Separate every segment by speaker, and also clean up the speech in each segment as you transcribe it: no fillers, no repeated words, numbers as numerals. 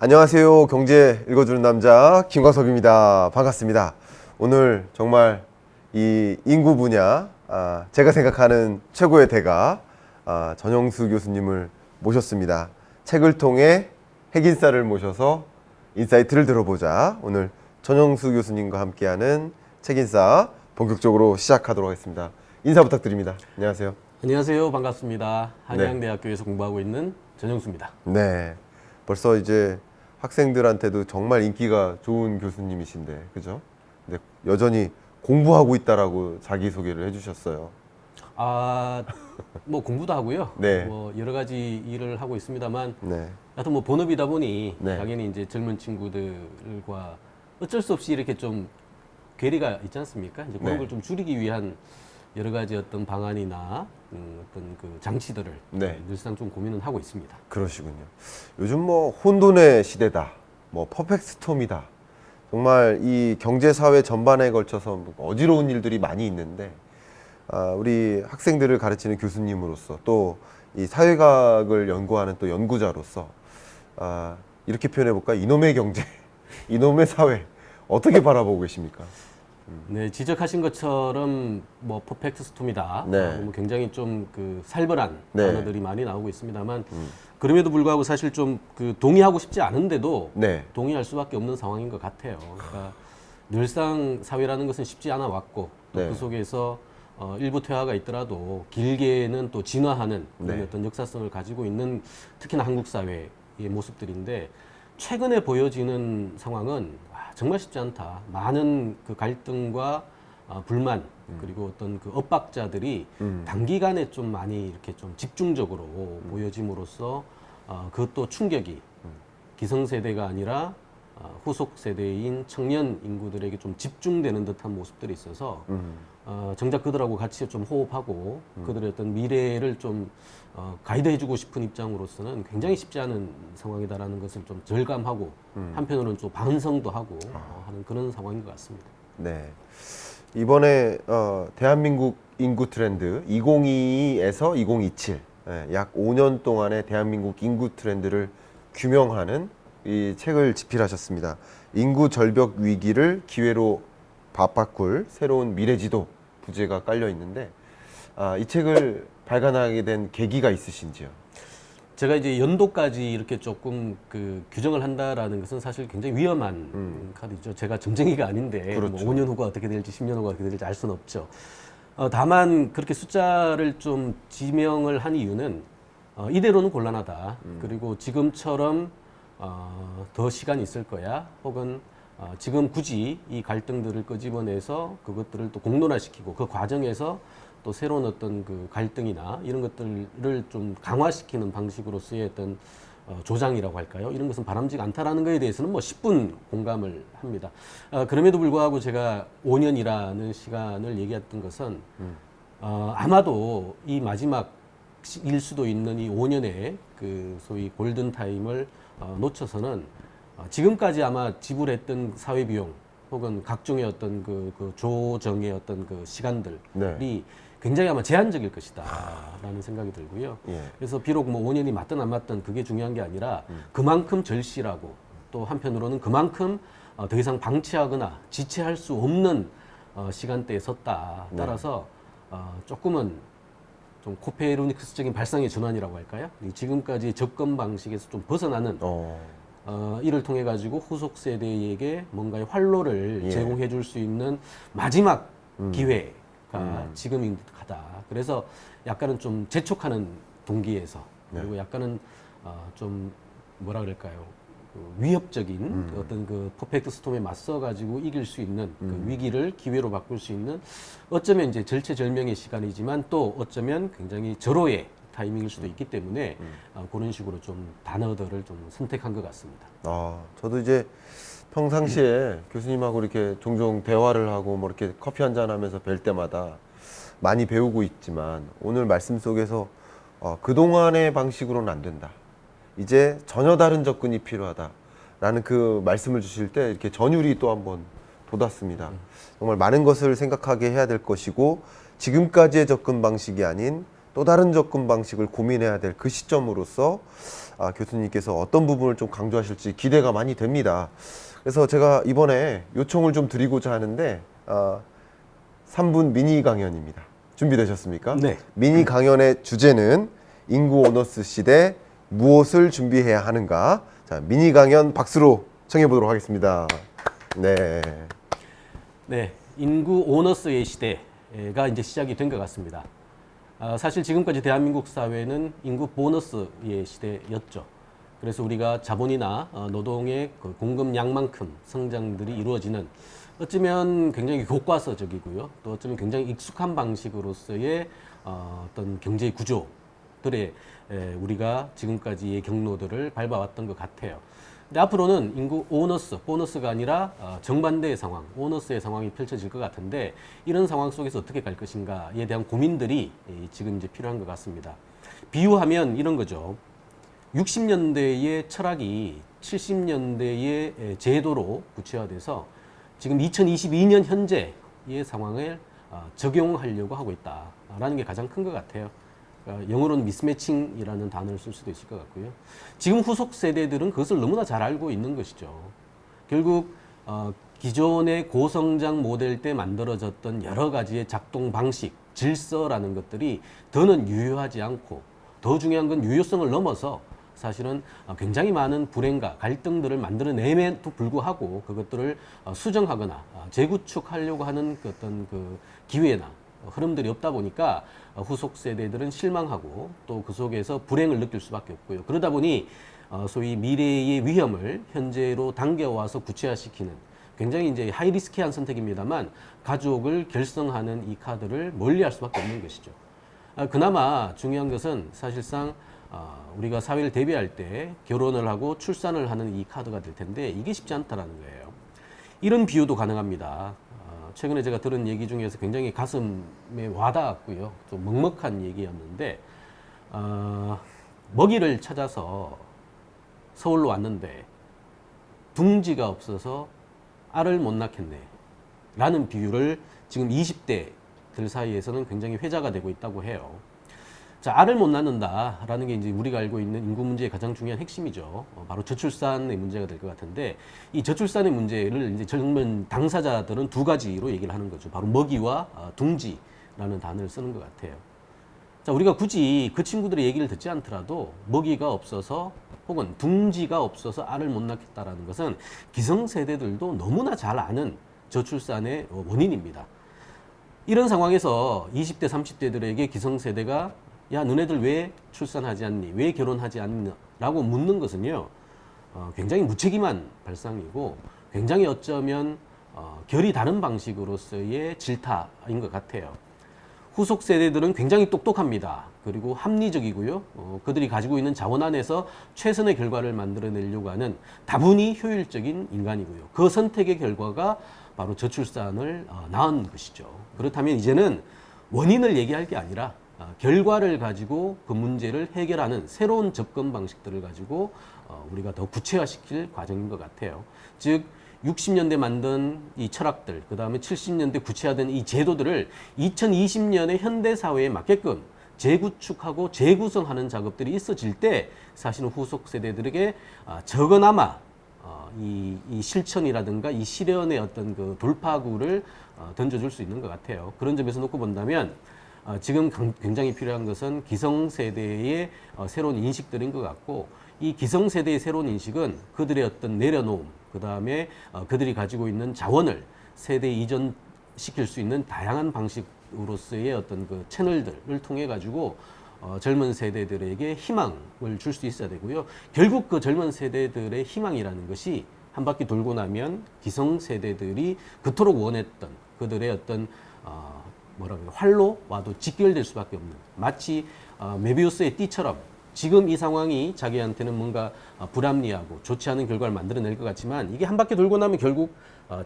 Speaker 1: 안녕하세요. 경제 읽어주는 남자 김광섭입니다. 반갑습니다. 오늘 정말 이 인구 분야 제가 생각하는 최고의 대가 전영수 교수님을 모셨습니다. 책을 통해 핵인싸를 모셔서 인사이트를 들어보자. 오늘 전영수 교수님과 함께하는 책인싸 본격적으로 시작하도록 하겠습니다. 인사 부탁드립니다. 안녕하세요.
Speaker 2: 안녕하세요. 반갑습니다. 한양대학교에서 공부하고 있는 전영수입니다.
Speaker 1: 네. 벌써 이제 학생들한테도 정말 인기가 좋은 교수님이신데, 그죠? 근데 여전히 공부하고 있다라고 자기소개를 해주셨어요.
Speaker 2: 뭐 공부도 하고요.
Speaker 1: 네.
Speaker 2: 뭐 여러 가지 일을 하고 있습니다만,
Speaker 1: 네.
Speaker 2: 하여튼 뭐 본업이다 보니
Speaker 1: 네.
Speaker 2: 당연히 이제 젊은 친구들과 어쩔 수 없이 이렇게 좀 괴리가 있지 않습니까? 이제 그런
Speaker 1: 네.
Speaker 2: 걸 좀 줄이기 위한 여러 가지 어떤 방안이나 어떤 그 장치들을
Speaker 1: 네.
Speaker 2: 늘상 좀 고민은 하고 있습니다.
Speaker 1: 그러시군요. 요즘 뭐 혼돈의 시대다, 뭐 퍼펙트 스톰이다. 정말 이 경제 사회 전반에 걸쳐서 어지러운 일들이 많이 있는데, 우리 학생들을 가르치는 교수님으로서 또 이 사회학을 연구하는 또 연구자로서 이렇게 표현해 볼까? 이놈의 경제, 이놈의 사회 어떻게 바라보고 계십니까?
Speaker 2: 네, 지적하신 것처럼 뭐 퍼펙트 스톰이다.
Speaker 1: 네.
Speaker 2: 뭐 굉장히 좀 그 살벌한
Speaker 1: 네.
Speaker 2: 단어들이 많이 나오고 있습니다만 그럼에도 불구하고 사실 좀 그 동의하고 싶지 않은데도
Speaker 1: 네.
Speaker 2: 동의할 수밖에 없는 상황인 것 같아요. 그러니까 늘상 사회라는 것은 쉽지 않아 왔고 또
Speaker 1: 네.
Speaker 2: 그 속에서 일부 퇴화가 있더라도 길게는 또 진화하는 그런
Speaker 1: 네.
Speaker 2: 어떤 역사성을 가지고 있는 특히나 한국 사회의 모습들인데 최근에 보여지는 상황은 정말 쉽지 않다. 많은 그 갈등과 불만 그리고 어떤 그 엇박자들이 단기간에 좀 많이 이렇게 좀 집중적으로 보여짐으로써 그것도 충격이 기성세대가 아니라 후속 세대인 청년 인구들에게 좀 집중되는 듯한 모습들이 있어서 정작 그들하고 같이 좀 호흡하고 그들의 어떤 미래를 좀 가이드해주고 싶은 입장으로서는 굉장히 쉽지 않은 상황이다라는 것을 좀 절감하고 한편으로는 좀 반성도 하고 하는 그런 상황인 것 같습니다.
Speaker 1: 네. 이번에 대한민국 인구 트렌드 2022에서 2027, 약 5년 동안의 대한민국 인구 트렌드를 규명하는 이 책을 집필하셨습니다. 인구 절벽 위기를 기회로 바꿀 새로운 미래지도 부제가 깔려 있는데, 이 책을 발간하게 된 계기가 있으신지요?
Speaker 2: 제가 이제 연도까지 이렇게 조금 그 규정을 한다라는 것은 사실 굉장히 위험한 카드죠. 제가 점쟁이가 아닌데
Speaker 1: 그렇죠.
Speaker 2: 뭐 5년 후가 어떻게 될지 10년 후가 어떻게 될지 알 수는 없죠. 다만 그렇게 숫자를 좀 지명을 한 이유는 이대로는 곤란하다. 그리고 지금처럼 더 시간이 있을 거야. 혹은 지금 굳이 이 갈등들을 끄집어내서 그것들을 또 공론화시키고 그 과정에서 또 새로운 어떤 그 갈등이나 이런 것들을 좀 강화시키는 방식으로서의 어떤 조장이라고 할까요? 이런 것은 바람직하지 않다라는 것에 대해서는 뭐 10분 공감을 합니다. 그럼에도 불구하고 제가 5년이라는 시간을 얘기했던 것은 아마도 이 마지막 일 수도 있는 이 5년의 그 소위 골든 타임을 놓쳐서는 지금까지 아마 지불했던 사회 비용 혹은 각종의 어떤 그 조정의 어떤 그 시간들이
Speaker 1: 네.
Speaker 2: 굉장히 아마 제한적일 것이다라는 생각이 들고요.
Speaker 1: 예.
Speaker 2: 그래서 비록 뭐 5년이 맞든 안 맞든 그게 중요한 게 아니라 그만큼 절실하고 또 한편으로는 그만큼 더 이상 방치하거나 지체할 수 없는 시간대에 섰다. 따라서 조금은 좀 코페르니쿠스적인 발상의 전환이라고 할까요? 지금까지 접근 방식에서 좀 벗어나는 이를 통해 가지고 후속 세대에게 뭔가의 활로를
Speaker 1: 예.
Speaker 2: 제공해 줄 수 있는 마지막 기회가 지금인 듯하다. 그래서 약간은 좀 재촉하는 동기에서 그리고 약간은 좀 뭐라 그럴까요? 그 위협적인 어떤 그 퍼펙트 스톰에 맞서 가지고 이길 수 있는 그 위기를 기회로 바꿀 수 있는 어쩌면 이제 절체절명의 시간이지만 또 어쩌면 굉장히 절호의 타이밍일 수도 있기 때문에 그런 식으로 좀 단어들을 좀 선택한 것 같습니다.
Speaker 1: 저도 이제 평상시에 교수님하고 이렇게 종종 대화를 하고 뭐 이렇게 커피 한잔 하면서 뵐 때마다 많이 배우고 있지만 오늘 말씀 속에서 그동안의 방식으로는 안 된다. 이제 전혀 다른 접근이 필요하다라는 그 말씀을 주실 때 이렇게 전율이 또 한번 돋았습니다. 정말 많은 것을 생각하게 해야 될 것이고 지금까지의 접근 방식이 아닌 또 다른 접근 방식을 고민해야 될 그 시점으로서 교수님께서 어떤 부분을 좀 강조하실지 기대가 많이 됩니다. 그래서 제가 이번에 요청을 좀 드리고자 하는데 3분 미니 강연입니다. 준비되셨습니까?
Speaker 2: 네.
Speaker 1: 미니 강연의 주제는 인구 오너스 시대 무엇을 준비해야 하는가? 자, 미니 강연 박수로 청해 보도록 하겠습니다. 네.
Speaker 2: 네, 인구 오너스의 시대가 이제 시작이 된 것 같습니다. 사실 지금까지 대한민국 사회는 인구 보너스의 시대였죠. 그래서 우리가 자본이나 노동의 그 공급량만큼 성장들이 이루어지는 어쩌면 굉장히 교과서적이고요. 또 어쩌면 굉장히 익숙한 방식으로서의 어떤 경제 구조들에 우리가 지금까지의 경로들을 밟아왔던 것 같아요. 근데 앞으로는 인구 오너스, 보너스가 아니라 정반대의 상황, 오너스의 상황이 펼쳐질 것 같은데 이런 상황 속에서 어떻게 갈 것인가에 대한 고민들이 지금 이제 필요한 것 같습니다. 비유하면 이런 거죠. 60년대의 철학이 70년대의 제도로 구체화돼서 지금 2022년 현재의 상황을 적용하려고 하고 있다라는 게 가장 큰 것 같아요. 영어로는 미스매칭이라는 단어를 쓸 수도 있을 것 같고요. 지금 후속 세대들은 그것을 너무나 잘 알고 있는 것이죠. 결국 기존의 고성장 모델 때 만들어졌던 여러 가지의 작동 방식, 질서라는 것들이 더는 유효하지 않고 더 중요한 건 유효성을 넘어서 사실은 굉장히 많은 불행과 갈등들을 만들어내면도 불구하고 그것들을 수정하거나 재구축하려고 하는 그 어떤 그 기회나 흐름들이 없다 보니까 후속 세대들은 실망하고 또 그 속에서 불행을 느낄 수밖에 없고요. 그러다 보니 소위 미래의 위험을 현재로 당겨와서 구체화시키는 굉장히 이제 하이리스키한 선택입니다만 가족을 결성하는 이 카드를 멀리할 수밖에 없는 것이죠. 그나마 중요한 것은 사실상 우리가 사회를 대비할 때 결혼을 하고 출산을 하는 이 카드가 될 텐데 이게 쉽지 않다라는 거예요. 이런 비유도 가능합니다. 최근에 제가 들은 얘기 중에서 굉장히 가슴에 와닿았고요. 좀 먹먹한 얘기였는데 먹이를 찾아서 서울로 왔는데 둥지가 없어서 알을 못 낳겠네 라는 비유를 지금 20대들 사이에서는 굉장히 회자가 되고 있다고 해요. 자, 알을 못 낳는다라는 게 이제 우리가 알고 있는 인구 문제의 가장 중요한 핵심이죠. 바로 저출산의 문제가 될 것 같은데 이 저출산의 문제를 이제 젊은 당사자들은 두 가지로 얘기를 하는 거죠. 바로 먹이와 둥지라는 단어를 쓰는 것 같아요. 자, 우리가 굳이 그 친구들의 얘기를 듣지 않더라도 먹이가 없어서 혹은 둥지가 없어서 알을 못 낳겠다라는 것은 기성세대들도 너무나 잘 아는 저출산의 원인입니다. 이런 상황에서 20대, 30대들에게 기성세대가 야, 너네들 왜 출산하지 않니? 왜 결혼하지 않니? 라고 묻는 것은요, 굉장히 무책임한 발상이고, 굉장히 어쩌면, 결이 다른 방식으로서의 질타인 것 같아요. 후속 세대들은 굉장히 똑똑합니다. 그리고 합리적이고요. 그들이 가지고 있는 자원 안에서 최선의 결과를 만들어내려고 하는 다분히 효율적인 인간이고요. 그 선택의 결과가 바로 저출산을 낳은 것이죠. 그렇다면 이제는 원인을 얘기할 게 아니라 결과를 가지고 그 문제를 해결하는 새로운 접근 방식들을 가지고 우리가 더 구체화시킬 과정인 것 같아요. 즉 60년대 만든 이 철학들, 그 다음에 70년대 구체화된 이 제도들을 2020년의 현대사회에 맞게끔 재구축하고 재구성하는 작업들이 있어질 때 사실은 후속 세대들에게 적어나마 이 실천이라든가 이 실현의 어떤 그 돌파구를 던져줄 수 있는 것 같아요. 그런 점에서 놓고 본다면 지금 굉장히 필요한 것은 기성세대의 새로운 인식들인 것 같고 이 기성세대의 새로운 인식은 그들의 어떤 내려놓음, 그 다음에 그들이 가지고 있는 자원을 세대 이전시킬 수 있는 다양한 방식으로서의 어떤 그 채널들을 통해 가지고 젊은 세대들에게 희망을 줄 수 있어야 되고요. 결국 그 젊은 세대들의 희망이라는 것이 한 바퀴 돌고 나면 기성세대들이 그토록 원했던 그들의 어떤 활로와도 직결될 수밖에 없는 마치 메비우스의 띠처럼 지금 이 상황이 자기한테는 뭔가 불합리하고 좋지 않은 결과를 만들어낼 것 같지만 이게 한 바퀴 돌고 나면 결국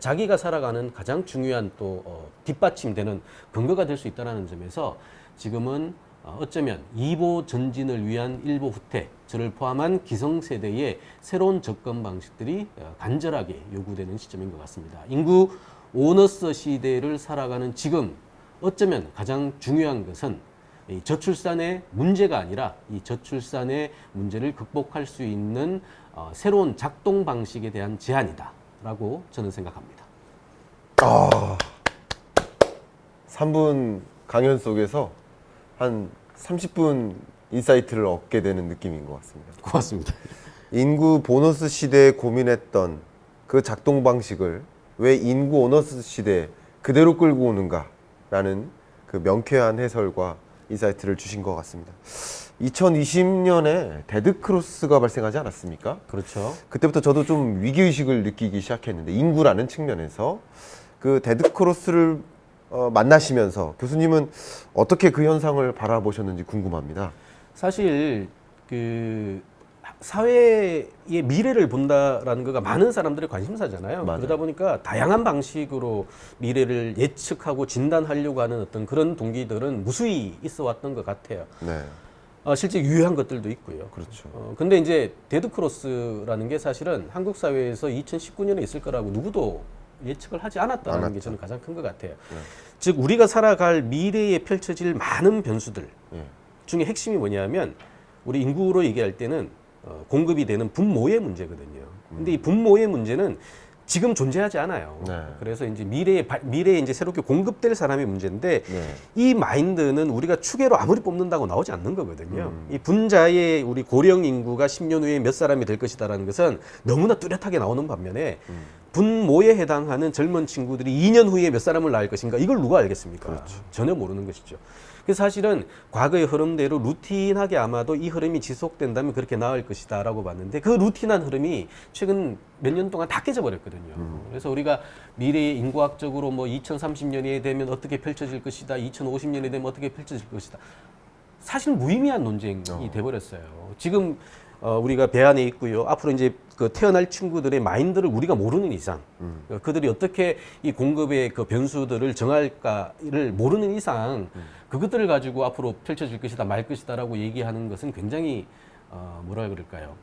Speaker 2: 자기가 살아가는 가장 중요한 또 뒷받침되는 근거가 될 수 있다는 점에서 지금은 어쩌면 2보 전진을 위한 1보 후퇴, 저를 포함한 기성세대의 새로운 접근 방식들이 간절하게 요구되는 시점인 것 같습니다. 인구 오너스 시대를 살아가는 지금 어쩌면 가장 중요한 것은 이 저출산의 문제가 아니라 이 저출산의 문제를 극복할 수 있는 새로운 작동 방식에 대한 제안이다라고 저는 생각합니다.
Speaker 1: 3분 강연 속에서 한 30분 인사이트를 얻게 되는 느낌인 것 같습니다.
Speaker 2: 고맙습니다.
Speaker 1: 인구 보너스 시대에 고민했던 그 작동 방식을 왜 인구 오너스 시대에 그대로 끌고 오는가라는 그 명쾌한 해설과 인사이트를 주신 것 같습니다. 2020년에 데드크로스가 발생하지 않았습니까?
Speaker 2: 그렇죠.
Speaker 1: 그때부터 저도 좀 위기의식을 느끼기 시작했는데, 인구라는 측면에서 그 데드크로스를 만나시면서 교수님은 어떻게 그 현상을 바라보셨는지 궁금합니다.
Speaker 2: 사실 그 사회의 미래를 본다라는 거가 많은 사람들의 관심사잖아요.
Speaker 1: 맞아요.
Speaker 2: 그러다 보니까 다양한 방식으로 미래를 예측하고 진단하려고 하는 어떤 그런 동기들은 무수히 있어 왔던 것 같아요.
Speaker 1: 네,
Speaker 2: 실제 유효한 것들도 있고요.
Speaker 1: 그렇죠.
Speaker 2: 근데 이제 데드크로스라는 게 사실은 한국 사회에서 2019년에 있을 거라고 누구도 예측을 하지 않았다는 게 저는 가장 큰 것 같아요.
Speaker 1: 네.
Speaker 2: 즉 우리가 살아갈 미래에 펼쳐질 많은 변수들
Speaker 1: 예.
Speaker 2: 중에 핵심이 뭐냐면 우리 인구로 얘기할 때는 공급이 되는 분모의 문제거든요. 근데 이 분모의 문제는 지금 존재하지 않아요.
Speaker 1: 네.
Speaker 2: 그래서 이제 미래에 이제 새롭게 공급될 사람의 문제인데
Speaker 1: 네.
Speaker 2: 이 마인드는 우리가 추계로 아무리 뽑는다고 나오지 않는 거거든요. 이 분자의 우리 고령 인구가 10년 후에 몇 사람이 될 것이다라는 것은 너무나 뚜렷하게 나오는 반면에 분모에 해당하는 젊은 친구들이 2년 후에 몇 사람을 낳을 것인가 이걸 누가 알겠습니까?
Speaker 1: 그렇죠.
Speaker 2: 전혀 모르는 것이죠. 그래서 사실은 과거의 흐름대로 루틴하게 아마도 이 흐름이 지속된다면 그렇게 나을 것이다라고 봤는데 그 루틴한 흐름이 최근 몇 년 동안 다 깨져버렸거든요. 그래서 우리가 미래의 인구학적으로 뭐 2030년이 되면 어떻게 펼쳐질 것이다, 2050년이 되면 어떻게 펼쳐질 것이다. 사실 무의미한 논쟁이 돼버렸어요. 지금 우리가 배 안에 있고요. 앞으로 이제 그 태어날 친구들의 마인드를 우리가 모르는 이상, 그들이 어떻게 이 공급의 그 변수들을 정할까를 모르는 이상, 그것들을 가지고 앞으로 펼쳐질 것이다, 말 것이다라고 얘기하는 것은 굉장히 뭐라 그럴까요?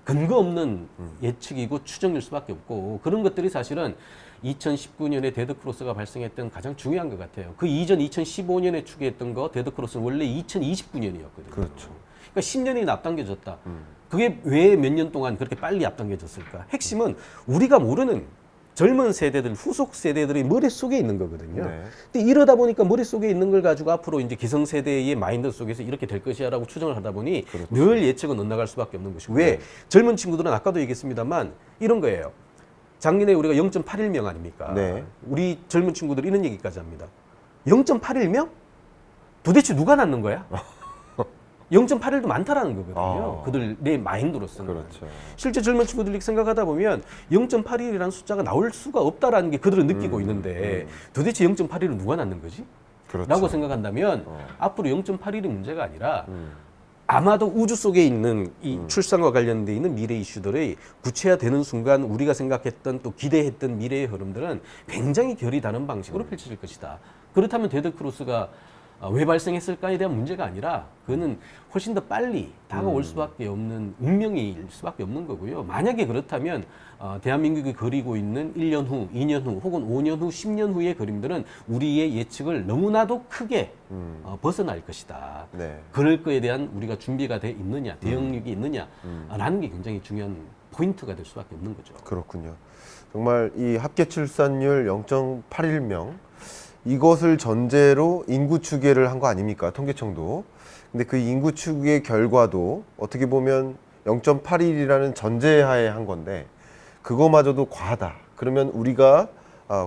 Speaker 2: 근거 없는 예측이고 추정일 수밖에 없고 그런 것들이 사실은 2019년에 데드크로스가 발생했던 가장 중요한 것 같아요. 그 이전 2015년에 추계했던 거 데드크로스는 원래 2029년이었거든요.
Speaker 1: 그렇죠.
Speaker 2: 그러니까 10년이 앞당겨졌다. 그게 왜 몇 년 동안 그렇게 빨리 앞당겨졌을까? 핵심은 우리가 모르는 젊은 세대들, 후속 세대들의 머릿속에 있는 거거든요.
Speaker 1: 네.
Speaker 2: 근데 이러다 보니까 머릿속에 있는 걸 가지고 앞으로 이제 기성세대의 마인드 속에서 이렇게 될 것이야라고 추정을 하다 보니 늘 예측은 엇나갈 수밖에 없는 것이고 왜? 젊은 친구들은 아까도 얘기했습니다만 이런 거예요. 작년에 우리가 0.81명 아닙니까?
Speaker 1: 네.
Speaker 2: 우리 젊은 친구들 이런 얘기까지 합니다. 0.81명? 도대체 누가 낳는 거야? 0.81도 많다라는 거거든요. 그들 내 마인드로서는.
Speaker 1: 그렇죠.
Speaker 2: 실제 젊은 친구들이 생각하다 보면 0.81이라는 숫자가 나올 수가 없다라는 게 그들은 느끼고 있는데 도대체 0.81은 누가 낳는 거지?
Speaker 1: 그렇죠.
Speaker 2: 라고 생각한다면 앞으로 0.81이 문제가 아니라 아마도 우주 속에 있는 이 출산과 관련돼 있는 미래 이슈들의 구체화되는 순간 우리가 생각했던 또 기대했던 미래의 흐름들은 굉장히 결이 다른 방식으로 펼쳐질 것이다. 그렇다면 데드크로스가 왜 발생했을까에 대한 문제가 아니라 그거는 훨씬 더 빨리 다가올 수밖에 없는 운명일 수밖에 없는 거고요. 만약에 그렇다면 대한민국이 그리고 있는 1년 후, 2년 후 혹은 5년 후, 10년 후의 그림들은 우리의 예측을 너무나도 크게 벗어날 것이다.
Speaker 1: 네.
Speaker 2: 그럴 거에 대한 우리가 준비가 돼 있느냐, 대응력이 있느냐라는 게 굉장히 중요한 포인트가 될 수밖에 없는 거죠.
Speaker 1: 그렇군요. 정말 이 합계 출산율 0.81명 이것을 전제로 인구 추계를 한 거 아닙니까? 통계청도. 근데 그 인구 추계 결과도 어떻게 보면 0.81이라는 전제하에 한 건데 그거마저도 과하다. 그러면 우리가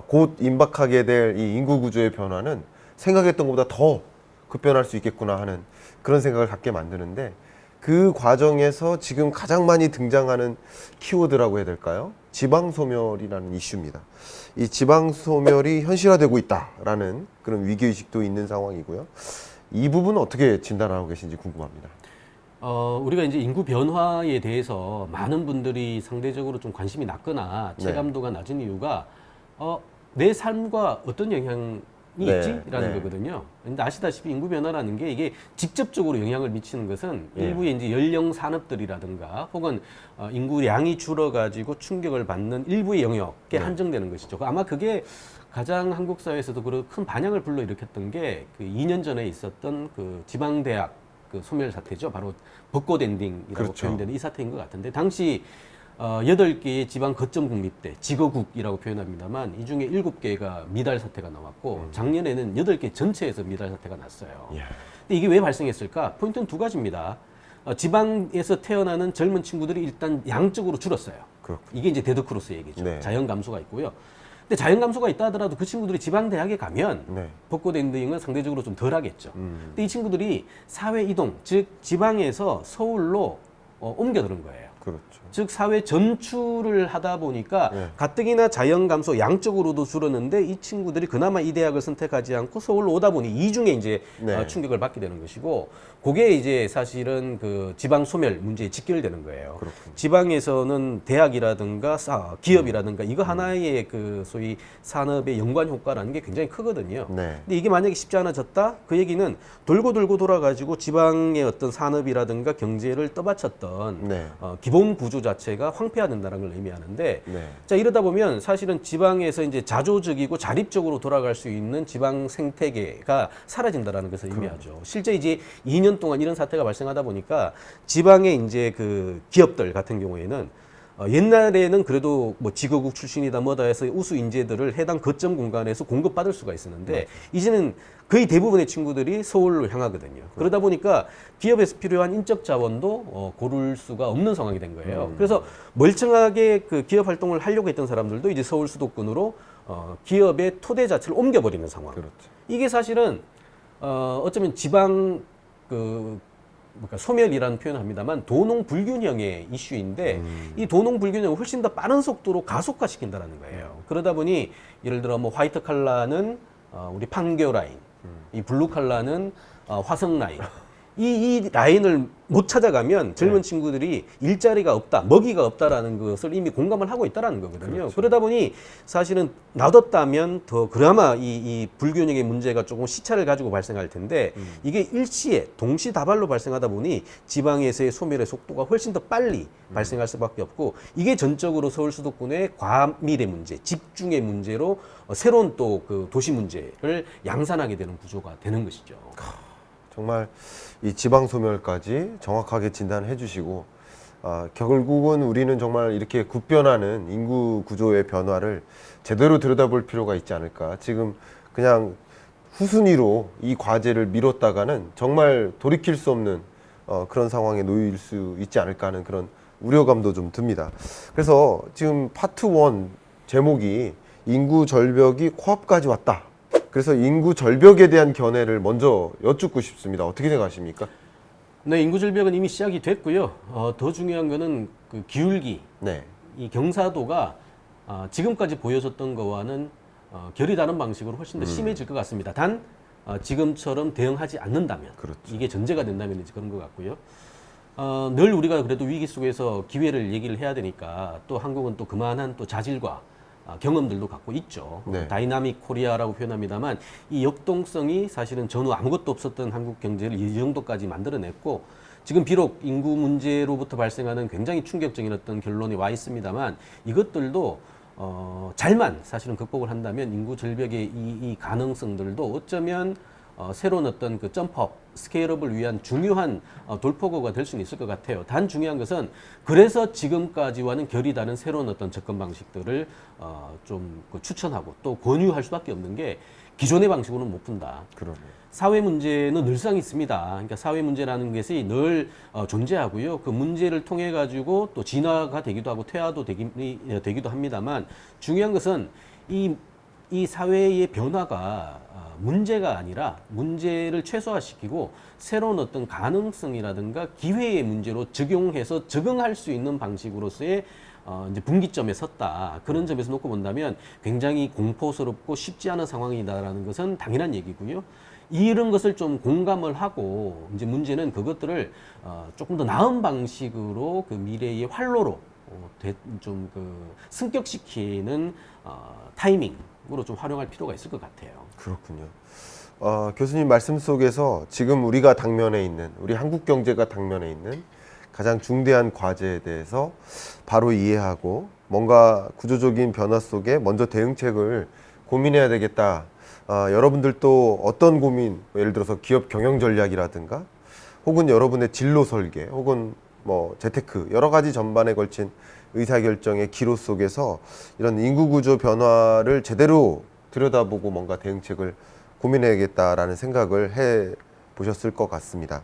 Speaker 1: 곧 임박하게 될 이 인구 구조의 변화는 생각했던 것보다 더 급변할 수 있겠구나 하는 그런 생각을 갖게 만드는데 그 과정에서 지금 가장 많이 등장하는 키워드라고 해야 될까요? 지방소멸이라는 이슈입니다. 이 지방소멸이 현실화되고 있다라는 그런 위기의식도 있는 상황이고요. 이 부분은 어떻게 진단하고 계신지 궁금합니다.
Speaker 2: 우리가 이제 인구 변화에 대해서 많은 분들이 상대적으로 좀 관심이 낮거나 체감도가 낮은 이유가 내 삶과 어떤 영향을
Speaker 1: 네,
Speaker 2: 있지라는
Speaker 1: 네.
Speaker 2: 거거든요. 근데 아시다시피 인구 변화라는 게 이게 직접적으로 영향을 미치는 것은
Speaker 1: 예.
Speaker 2: 일부의 이제 연령 산업들이라든가 혹은 인구량이 줄어가지고 충격을 받는 일부의 영역에 한정되는 것이죠. 아마 그게 가장 한국 사회에서도 큰 반향을 불러일으켰던 게 그 2년 전에 있었던 그 지방대학 그 소멸 사태죠. 바로 벚꽃 엔딩이라고
Speaker 1: 그렇죠.
Speaker 2: 표현되는 이 사태인 것 같은데 당시 8개의 지방 거점 국립대, 지거국이라고 표현합니다만 이 중에 7개가 미달 사태가 나왔고 작년에는 8개 전체에서 미달 사태가 났어요.
Speaker 1: 예.
Speaker 2: 근데 이게 왜 발생했을까? 포인트는 두 가지입니다. 지방에서 태어나는 젊은 친구들이 일단 양적으로 줄었어요.
Speaker 1: 그렇군요.
Speaker 2: 이게 이제 데드크로스 얘기죠.
Speaker 1: 네.
Speaker 2: 자연 감소가 있고요. 근데 자연 감소가 있다 하더라도 그 친구들이 지방 대학에 가면
Speaker 1: 네.
Speaker 2: 벚꽃 엔딩은 상대적으로 좀 덜하겠죠. 근데 이 친구들이 사회 이동, 즉 지방에서 서울로 옮겨드는 거예요.
Speaker 1: 그렇죠.
Speaker 2: 즉 사회 전출을 하다 보니까
Speaker 1: 네.
Speaker 2: 가뜩이나 자연 감소 양적으로도 줄었는데 이 친구들이 그나마 이 대학을 선택하지 않고 서울로 오다 보니 이중에 이제
Speaker 1: 네.
Speaker 2: 충격을 받게 되는 것이고 그게 이제 사실은 그 지방 소멸 문제에 직결되는 거예요.
Speaker 1: 그렇군요.
Speaker 2: 지방에서는 대학이라든가 기업이라든가 이거 하나의 그 소위 산업의 연관 효과라는 게 굉장히 크거든요.
Speaker 1: 네.
Speaker 2: 근데 이게 만약에 쉽지 않아졌다? 그 얘기는 돌고 돌고 돌아가지고 지방의 어떤 산업이라든가 경제를 떠받쳤던
Speaker 1: 네.
Speaker 2: 기본 구조 자체가 황폐화된다는 걸 의미하는데
Speaker 1: 네.
Speaker 2: 자 이러다 보면 사실은 지방에서 이제 자조적이고 자립적으로 돌아갈 수 있는 지방 생태계가 사라진다라는 것을 의미하죠. 실제 이제 2년 동안 이런 사태가 발생하다 보니까 지방의 이제 그 기업들 같은 경우에는 옛날에는 그래도 뭐 지거국 출신이다 뭐다 해서 우수 인재들을 해당 거점 공간에서 공급받을 수가 있었는데 이제는 거의 대부분의 친구들이 서울로 향하거든요. 그러다 보니까 기업에서 필요한 인적 자원도 고를 수가 없는 상황이 된 거예요. 그래서 멀쩡하게 그 기업 활동을 하려고 했던 사람들도 이제 서울 수도권으로 기업의 토대 자체를 옮겨버리는 상황.
Speaker 1: 그렇죠.
Speaker 2: 이게 사실은 어쩌면 지방 그 그러니까 소멸이라는 표현을 합니다만 도농 불균형의 이슈인데 이 도농 불균형을 훨씬 더 빠른 속도로 가속화시킨다는 거예요. 그러다 보니 예를 들어 뭐 화이트 칼라는 우리 판교 라인, 이 블루 칼라는 화성 라인. 이 라인을 못 찾아가면 젊은 친구들이 일자리가 없다, 먹이가 없다라는 것을 이미 공감을 하고 있다라는 거거든요.
Speaker 1: 그렇죠.
Speaker 2: 그러다 보니 사실은 놔뒀다면 더 그나마 이 불균형의 문제가 조금 시차를 가지고 발생할 텐데 이게 일시에 동시다발로 발생하다 보니 지방에서의 소멸의 속도가 훨씬 더 빨리 발생할 수밖에 없고 이게 전적으로 서울 수도권의 과밀의 문제, 집중의 문제로 새로운 또 그 도시 문제를 양산하게 되는 구조가 되는 것이죠.
Speaker 1: 정말 이 지방 소멸까지 정확하게 진단해 주시고 결국은 우리는 정말 이렇게 급변하는 인구 구조의 변화를 제대로 들여다볼 필요가 있지 않을까. 지금 그냥 후순위로 이 과제를 미뤘다가는 정말 돌이킬 수 없는 그런 상황에 놓일 수 있지 않을까 하는 그런 우려감도 좀 듭니다. 그래서 지금 파트 1 제목이 인구 절벽이 코앞까지 왔다. 그래서 인구 절벽에 대한 견해를 먼저 여쭙고 싶습니다. 어떻게 생각하십니까?
Speaker 2: 네, 인구 절벽은 이미 시작이 됐고요. 더 중요한 거는 그 기울기,
Speaker 1: 네.
Speaker 2: 이 경사도가 지금까지 보여줬던 거와는 결이 다른 방식으로 훨씬 더 심해질 것 같습니다. 단 지금처럼 대응하지 않는다면,
Speaker 1: 그렇죠.
Speaker 2: 이게 전제가 된다면 이제 그런 것 같고요. 늘 우리가 그래도 위기 속에서 기회를 얘기를 해야 되니까 또 한국은 또 그만한 또 자질과 경험들도 갖고 있죠.
Speaker 1: 네.
Speaker 2: 다이나믹 코리아라고 표현합니다만 이 역동성이 사실은 전후 아무것도 없었던 한국 경제를 이 정도까지 만들어냈고 지금 비록 인구 문제로부터 발생하는 굉장히 충격적인 어떤 결론이 와 있습니다만 이것들도 잘만 사실은 극복을 한다면 인구 절벽의 이 가능성들도 어쩌면 새로운 어떤 그 점프업, 스케일업을 위한 중요한 돌파구가 될 수는 있을 것 같아요. 단 중요한 것은 그래서 지금까지와는 결이 다른 새로운 어떤 접근 방식들을 좀 추천하고 또 권유할 수밖에 없는 게 기존의 방식으로는 못 푼다.
Speaker 1: 그러네요.
Speaker 2: 사회 문제는 늘상 있습니다. 그러니까 사회 문제라는 것이 늘 존재하고요. 그 문제를 통해 가지고 또 진화가 되기도 하고 퇴화도 되기도 합니다만 중요한 것은 이 사회의 변화가 문제가 아니라 문제를 최소화시키고 새로운 어떤 가능성이라든가 기회의 문제로 적용해서 적응할 수 있는 방식으로서의 이제 분기점에 섰다. 그런 점에서 놓고 본다면 굉장히 공포스럽고 쉽지 않은 상황이다라는 것은 당연한 얘기고요. 이런 것을 좀 공감을 하고 이제 문제는 그것들을 조금 더 나은 방식으로 그 미래의 활로로 좀 그 승격시키는 타이밍으로 좀 활용할 필요가 있을 것 같아요.
Speaker 1: 그렇군요. 교수님 말씀 속에서 지금 우리가 당면에 있는, 우리 한국 경제가 당면에 있는 가장 중대한 과제에 대해서 바로 이해하고 뭔가 구조적인 변화 속에 먼저 대응책을 고민해야 되겠다. 여러분들도 어떤 고민, 예를 들어서 기업 경영 전략이라든가 혹은 여러분의 진로 설계 혹은 뭐 재테크 여러 가지 전반에 걸친 의사결정의 기로 속에서 이런 인구 구조 변화를 제대로 들여다보고 뭔가 대응책을 고민해야겠다라는 생각을 해 보셨을 것 같습니다.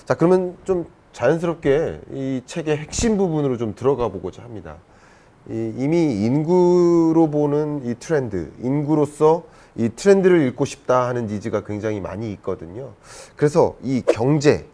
Speaker 1: 자, 그러면 좀 자연스럽게 이 책의 핵심 부분으로 좀 들어가 보고자 합니다. 이미 인구로 보는 이 트렌드, 인구로서 이 트렌드를 읽고 싶다 하는 니즈가 굉장히 많이 있거든요. 그래서 이 경제,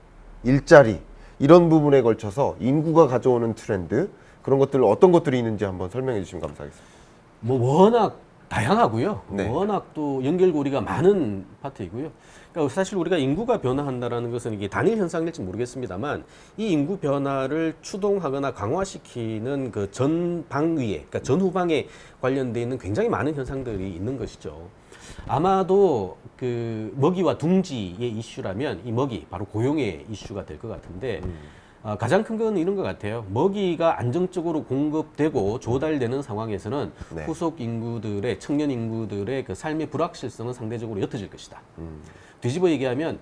Speaker 1: 일자리 이런 부분에 걸쳐서 인구가 가져오는 트렌드 그런 것들 어떤 것들이 있는지 한번 설명해 주시면 감사하겠습니다.
Speaker 2: 뭐 워낙 다양하고요.
Speaker 1: 네.
Speaker 2: 워낙 또 연결고리가 많은 파트이고요. 그러니까 사실 우리가 인구가 변화한다라는 것은 이게 단일 현상일지 모르겠습니다만 이 인구 변화를 추동하거나 강화시키는 그 전방위에, 그러니까 전후방에 관련돼 있는 굉장히 많은 현상들이 있는 것이죠. 아마도 그 먹이와 둥지의 이슈라면 이 먹이 바로 고용의 이슈가 될 것 같은데 가장 큰 건 이런 것 같아요. 먹이가 안정적으로 공급되고 조달되는 상황에서는
Speaker 1: 네.
Speaker 2: 후속 인구들의 청년 인구들의 그 삶의 불확실성은 상대적으로 옅어질 것이다. 뒤집어 얘기하면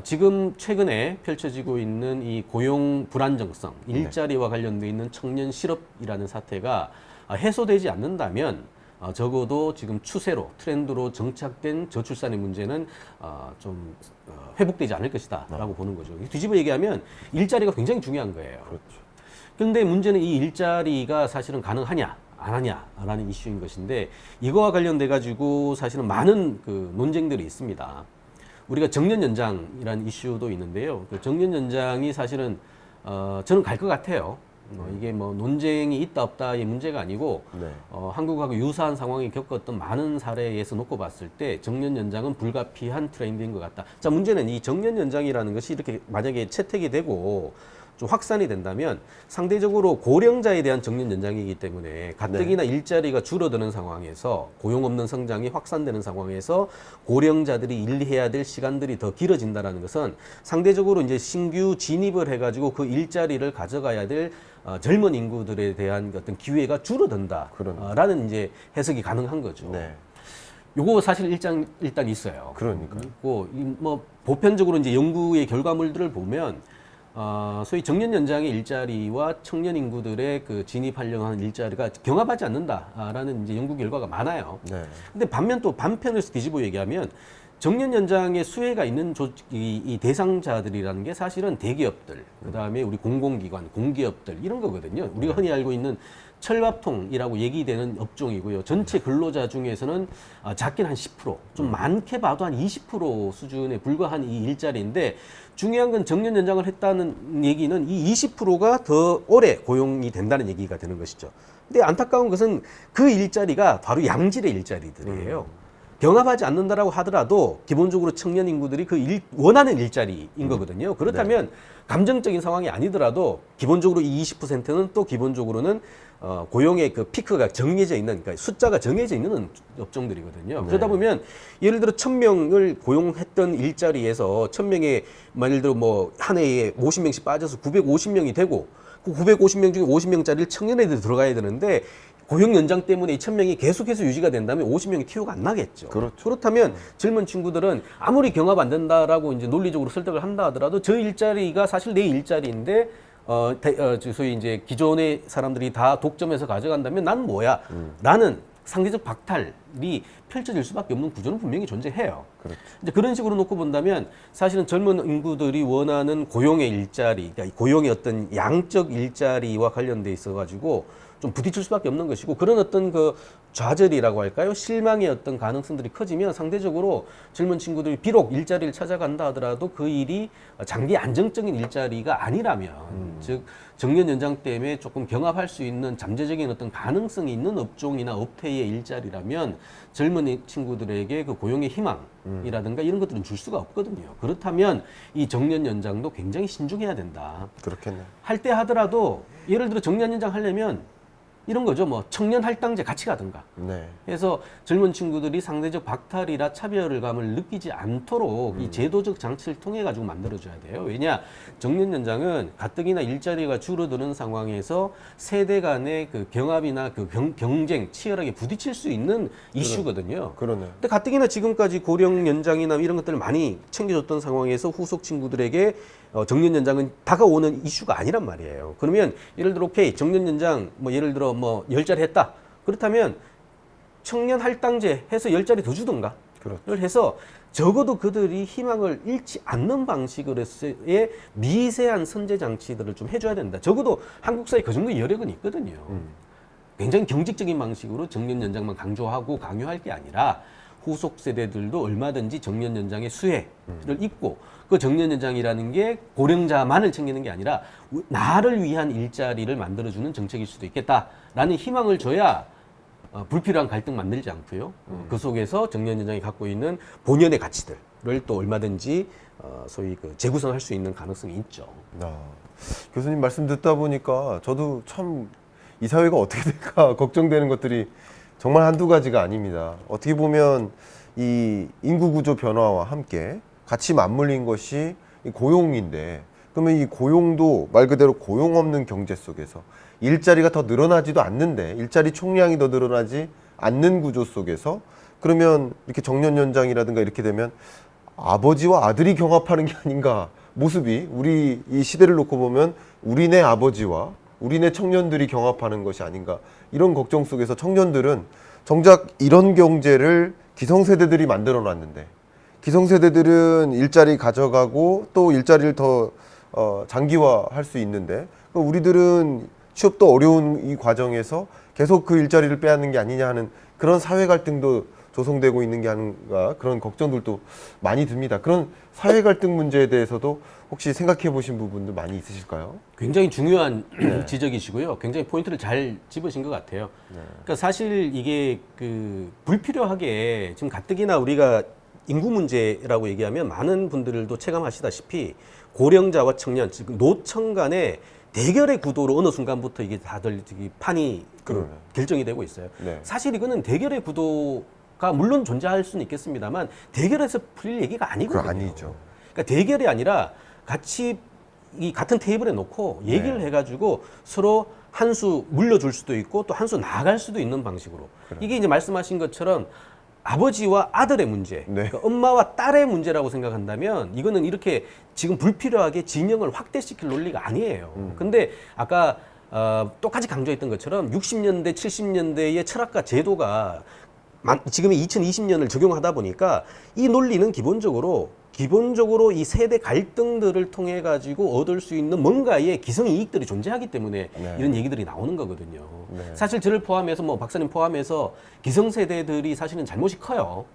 Speaker 2: 지금 최근에 펼쳐지고 있는 이 고용 불안정성, 일자리와 관련돼 있는 청년 실업이라는 사태가 해소되지 않는다면 적어도 지금 추세로 트렌드로 정착된 저출산의 문제는 좀 회복되지 않을 것이다라고 보는 거죠. 뒤집어 얘기하면 일자리가 굉장히 중요한 거예요.
Speaker 1: 그렇죠.
Speaker 2: 그런데 문제는 이 일자리가 사실은 가능하냐 안 하냐라는 이슈인 것인데 이거와 관련돼 가지고 사실은 많은 그 논쟁들이 있습니다. 우리가 정년 연장이라는 이슈도 있는데요. 그 정년 연장이 사실은 저는 갈 것 같아요. 이게 뭐 논쟁이 있다 없다의 문제가 아니고
Speaker 1: 네.
Speaker 2: 한국하고 유사한 상황이 겪었던 많은 사례에서 놓고 봤을 때 정년 연장은 불가피한 트렌드인 것 같다. 자, 문제는 이 정년 연장이라는 것이 이렇게 만약에 채택이 되고 좀 확산이 된다면 상대적으로 고령자에 대한 정년 연장이기 때문에 가뜩이나 일자리가 줄어드는 상황에서 고용 없는 성장이 확산되는 상황에서 고령자들이 일해야 될 시간들이 더 길어진다는 것은 상대적으로 이제 신규 진입을 해가지고 그 일자리를 가져가야 될 젊은 인구들에 대한 어떤 기회가 줄어든다라는 이제 해석이 가능한 거죠.
Speaker 1: 네.
Speaker 2: 요거 사실 일단 있어요.
Speaker 1: 그러니까요.
Speaker 2: 있고 뭐 보편적으로 이제 연구의 결과물들을 보면 소위 정년 연장의 일자리와 청년 인구들의 그 진입하려고 하는 일자리가 경합하지 않는다라는 이제 연구 결과가 많아요.
Speaker 1: 네.
Speaker 2: 근데 반면 또 반편에서 뒤집어 얘기하면 정년 연장의 수혜가 있는 이 대상자들이라는 게 사실은 대기업들, 그다음에 우리 공공기관, 공기업들 이런 거거든요. 우리가 흔히 알고 있는 철밥통이라고 얘기되는 업종이고요. 전체 근로자 중에서는 작긴 한 10%, 좀 많게 봐도 한 20% 수준에 불과한 이 일자리인데 중요한 건 정년 연장을 했다는 얘기는 이 20%가 더 오래 고용이 된다는 얘기가 되는 것이죠. 근데 안타까운 것은 그 일자리가 바로 양질의 일자리들이에요. 경합하지 않는다라고 하더라도 기본적으로 청년 인구들이 원하는 일자리인 거거든요. 그렇다면 감정적인 상황이 아니더라도 기본적으로 이 20%는 또 기본적으로는 고용의 그 피크가 정해져 있는, 그러니까 숫자가 정해져 있는 업종들이거든요. 그러다 보면 예를 들어 1000명을 고용했던 일자리에서 1000명에 예를 들어 뭐 한 해에 50명씩 빠져서 950명이 되고 그 950명 중에 50명짜리를 청년 애들이 들어가야 되는데 고용 연장 때문에 이 1000명이 계속해서 유지가 된다면 50명이 티오가 안 나겠죠.
Speaker 1: 그렇죠.
Speaker 2: 그렇다면 젊은 친구들은 아무리 경합 안 된다라고 이제 논리적으로 설득을 한다 하더라도 저 일자리가 사실 내 일자리인데 소위 이제 기존의 사람들이 다 독점해서 가져간다면 난 뭐야? 라는 상대적 박탈이 펼쳐질 수밖에 없는 구조는 분명히 존재해요.
Speaker 1: 그렇죠.
Speaker 2: 이제 그런 식으로 놓고 본다면 사실은 젊은 인구들이 원하는 고용의 일자리, 그러니까 고용의 어떤 양적 일자리와 관련돼 있어가지고 좀 부딪힐 수밖에 없는 것이고 그런 어떤 그 좌절이라고 할까요? 실망의 어떤 가능성들이 커지면 상대적으로 젊은 친구들이 비록 일자리를 찾아간다 하더라도 그 일이 장기 안정적인 일자리가 아니라면 즉 정년 연장 때문에 조금 경합할 수 있는 잠재적인 어떤 가능성이 있는 업종이나 업태의 일자리라면 젊은 친구들에게 그 고용의 희망이라든가 이런 것들은 줄 수가 없거든요. 그렇다면 이 정년 연장도 굉장히 신중해야 된다.
Speaker 1: 그렇겠네요.
Speaker 2: 할 때 하더라도 예를 들어 정년 연장 하려면 이런 거죠. 뭐 청년 할당제 같이 가든가.
Speaker 1: 네.
Speaker 2: 그래서 젊은 친구들이 상대적 박탈이나 차별감을 느끼지 않도록 이 제도적 장치를 통해 가지고 만들어줘야 돼요. 왜냐, 정년 연장은 가뜩이나 일자리가 줄어드는 상황에서 세대 간의 그 경합이나 그 경쟁 치열하게 부딪힐 수 있는 이슈거든요.
Speaker 1: 그러네요.
Speaker 2: 근데 가뜩이나 지금까지 고령 연장이나 이런 것들을 많이 챙겨줬던 상황에서 후속 친구들에게 정년 연장은 다가오는 이슈가 아니란 말이에요. 그러면 예를 들어 오케이 정년 연장 뭐 예를 들어 뭐 10자리 했다. 그렇다면 청년 할당제 해서 10자리 더 주든가.
Speaker 1: 그렇죠.
Speaker 2: 를 해서 적어도 그들이 희망을 잃지 않는 방식으로서의 미세한 선제 장치들을 좀 해줘야 된다. 적어도 한국 사회 그 정도 여력은 있거든요. 굉장히 경직적인 방식으로 정년 연장만 강조하고 강요할 게 아니라 후속 세대들도 얼마든지 정년 연장의 수혜를 입고 그 정년 연장이라는 게 고령자만을 챙기는 게 아니라 나를 위한 일자리를 만들어주는 정책일 수도 있겠다라는 희망을 줘야 불필요한 갈등 만들지 않고요. 그 속에서 정년 연장이 갖고 있는 본연의 가치들을 또 얼마든지 소위 그 재구성할 수 있는 가능성이 있죠.
Speaker 1: 교수님 말씀 듣다 보니까 저도 참 이 사회가 어떻게 될까 걱정되는 것들이 정말 한두 가지가 아닙니다. 어떻게 보면 이 인구 구조 변화와 함께 같이 맞물린 것이 이 고용인데, 그러면 이 고용도 말 그대로 고용 없는 경제 속에서 일자리가 더 늘어나지도 않는데, 일자리 총량이 더 늘어나지 않는 구조 속에서 그러면 이렇게 정년 연장이라든가 이렇게 되면 아버지와 아들이 경합하는 게 아닌가, 모습이 우리 이 시대를 놓고 보면 우리네 아버지와 우리네 청년들이 경합하는 것이 아닌가, 이런 걱정 속에서 청년들은 정작 이런 경제를 기성세대들이 만들어 놨는데, 기성세대들은 일자리 가져가고 또 일자리를 더 장기화할 수 있는데, 우리들은 취업도 어려운 이 과정에서 계속 그 일자리를 빼앗는 게 아니냐 하는 그런 사회 갈등도 조성되고 있는 게 아닌가, 그런 걱정들도 많이 듭니다. 그런 사회 갈등 문제에 대해서도 혹시 생각해 보신 부분도 많이 있으실까요?
Speaker 2: 굉장히 중요한 지적이시고요. 굉장히 포인트를 잘 집으신 것 같아요. 그러니까 사실 이게 그 불필요하게 지금 가뜩이나 우리가 인구 문제라고 얘기하면 많은 분들도 체감하시다시피 고령자와 청년, 즉 노청 간의 대결의 구도로 어느 순간부터 이게 다들 판이 결정이 되고 있어요.
Speaker 1: 네.
Speaker 2: 사실 이거는 대결의 구도가 물론 존재할 수는 있겠습니다만 대결에서 풀릴 얘기가 아니거든요.
Speaker 1: 아니죠.
Speaker 2: 그러니까 대결이 아니라 같이 이 같은 테이블에 놓고 얘기를 해가지고 서로 한 수 물려줄 수도 있고 또 한 수 나아갈 수도 있는 방식으로. 이게 이제 말씀하신 것처럼 아버지와 아들의 문제, 그러니까 엄마와 딸의 문제라고 생각한다면 이거는 이렇게 지금 불필요하게 진영을 확대시킬 논리가 아니에요. 근데 아까 똑같이 강조했던 것처럼 60년대, 70년대의 철학과 제도가 지금의 2020년을 적용하다 보니까 이 논리는 기본적으로 이 세대 갈등들을 통해 가지고 얻을 수 있는 뭔가의 기성 이익들이 존재하기 때문에 이런 얘기들이 나오는 거거든요. 사실 저를 포함해서 뭐 박사님 포함해서 기성 세대들이 사실은 잘못이 커요.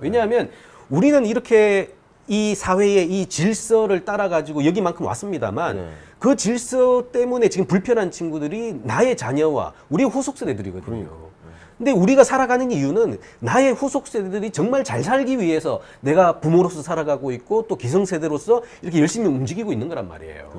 Speaker 2: 왜냐하면 우리는 이렇게 이 사회의 이 질서를 따라 가지고 여기만큼 왔습니다만 그 질서 때문에 지금 불편한 친구들이 나의 자녀와 우리의 후속 세대들이거든요. 근데 우리가 살아가는 이유는 나의 후속 세대들이 정말 잘 살기 위해서 내가 부모로서 살아가고 있고 또 기성세대로서 이렇게 열심히 움직이고 있는 거란 말이에요.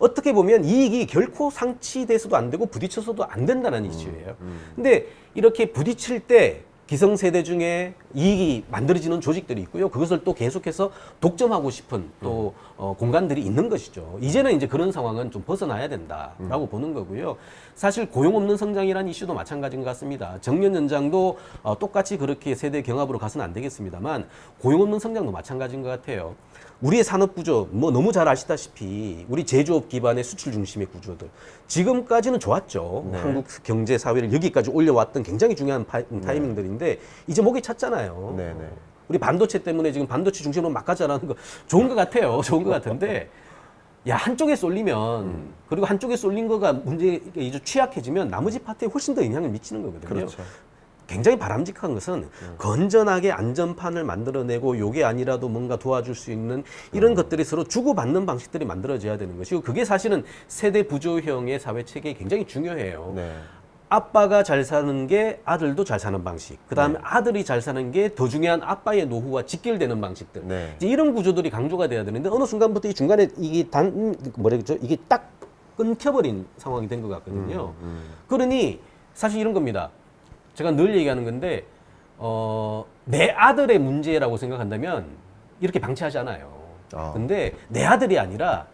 Speaker 2: 어떻게 보면 이익이 결코 상치돼서도 안 되고 부딪혀서도 안 된다는 이슈예요. 근데 이렇게 부딪힐 때 기성세대 중에 이익이 만들어지는 조직들이 있고요. 그것을 또 계속해서 독점하고 싶은 또 공간들이 있는 것이죠. 이제는 이제 그런 상황은 좀 벗어나야 된다라고 보는 거고요. 사실 고용 없는 성장이라는 이슈도 마찬가지인 것 같습니다. 정년 연장도 똑같이 그렇게 세대 경합으로 가서는 안 되겠습니다만 고용 없는 성장도 마찬가지인 것 같아요. 우리의 산업 구조 뭐 너무 잘 아시다시피 우리 제조업 기반의 수출 중심의 구조들 지금까지는 좋았죠. 한국 경제 사회를 여기까지 올려왔던 굉장히 중요한 타이밍들인데 이제 목이 찼잖아요. 우리 반도체 때문에 지금 반도체 중심으로 막 가자라는 거 좋은 것 같아요. 좋은 것 같은데 야 한쪽에 쏠리면 그리고 한쪽에 쏠린 거가 문제 이제 취약해지면 나머지 파트에 훨씬 더 영향을 미치는 거거든요.
Speaker 1: 그렇죠.
Speaker 2: 굉장히 바람직한 것은 건전하게 안전판을 만들어내고 요게 아니라도 뭔가 도와줄 수 있는 이런 것들이 서로 주고받는 방식들이 만들어져야 되는 것이고 그게 사실은 세대 부조형의 사회 체계에 굉장히 중요해요. 아빠가 잘 사는 게 아들도 잘 사는 방식. 그 다음에 아들이 잘 사는 게 더 중요한 아빠의 노후와 직결되는 방식들. 이제 이런 구조들이 강조가 돼야 되는데 어느 순간부터 이 중간에 이게 이게 딱 끊겨버린 상황이 된 것 같거든요. 그러니 사실 이런 겁니다. 제가 늘 얘기하는 건데 내 아들의 문제라고 생각한다면 이렇게 방치하지 않아요. 근데 내 아들이 아니라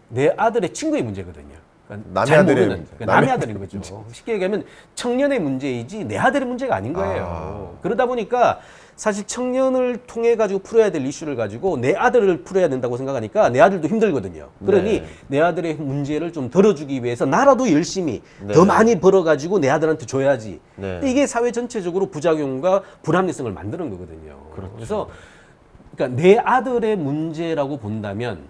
Speaker 2: 내 아들의 친구의 문제거든요. 그러니까
Speaker 1: 남의
Speaker 2: 잘
Speaker 1: 아들의
Speaker 2: 모르는,
Speaker 1: 문제.
Speaker 2: 그러니까 남의 아들인 거죠. 쉽게 얘기하면 청년의 문제이지 내 아들의 문제가 아닌 거예요. 그러다 보니까 사실 청년을 통해 가지고 풀어야 될 이슈를 가지고 내 아들을 풀어야 된다고 생각하니까 내 아들도 힘들거든요. 그러니
Speaker 1: 네.
Speaker 2: 내 아들의 문제를 좀 덜어주기 위해서 나라도 열심히
Speaker 1: 네.
Speaker 2: 더 많이 벌어가지고 내 아들한테 줘야지.
Speaker 1: 네.
Speaker 2: 근데 이게 사회 전체적으로 부작용과 불합리성을 만드는 거거든요. 그래서 그러니까 내 아들의 문제라고 본다면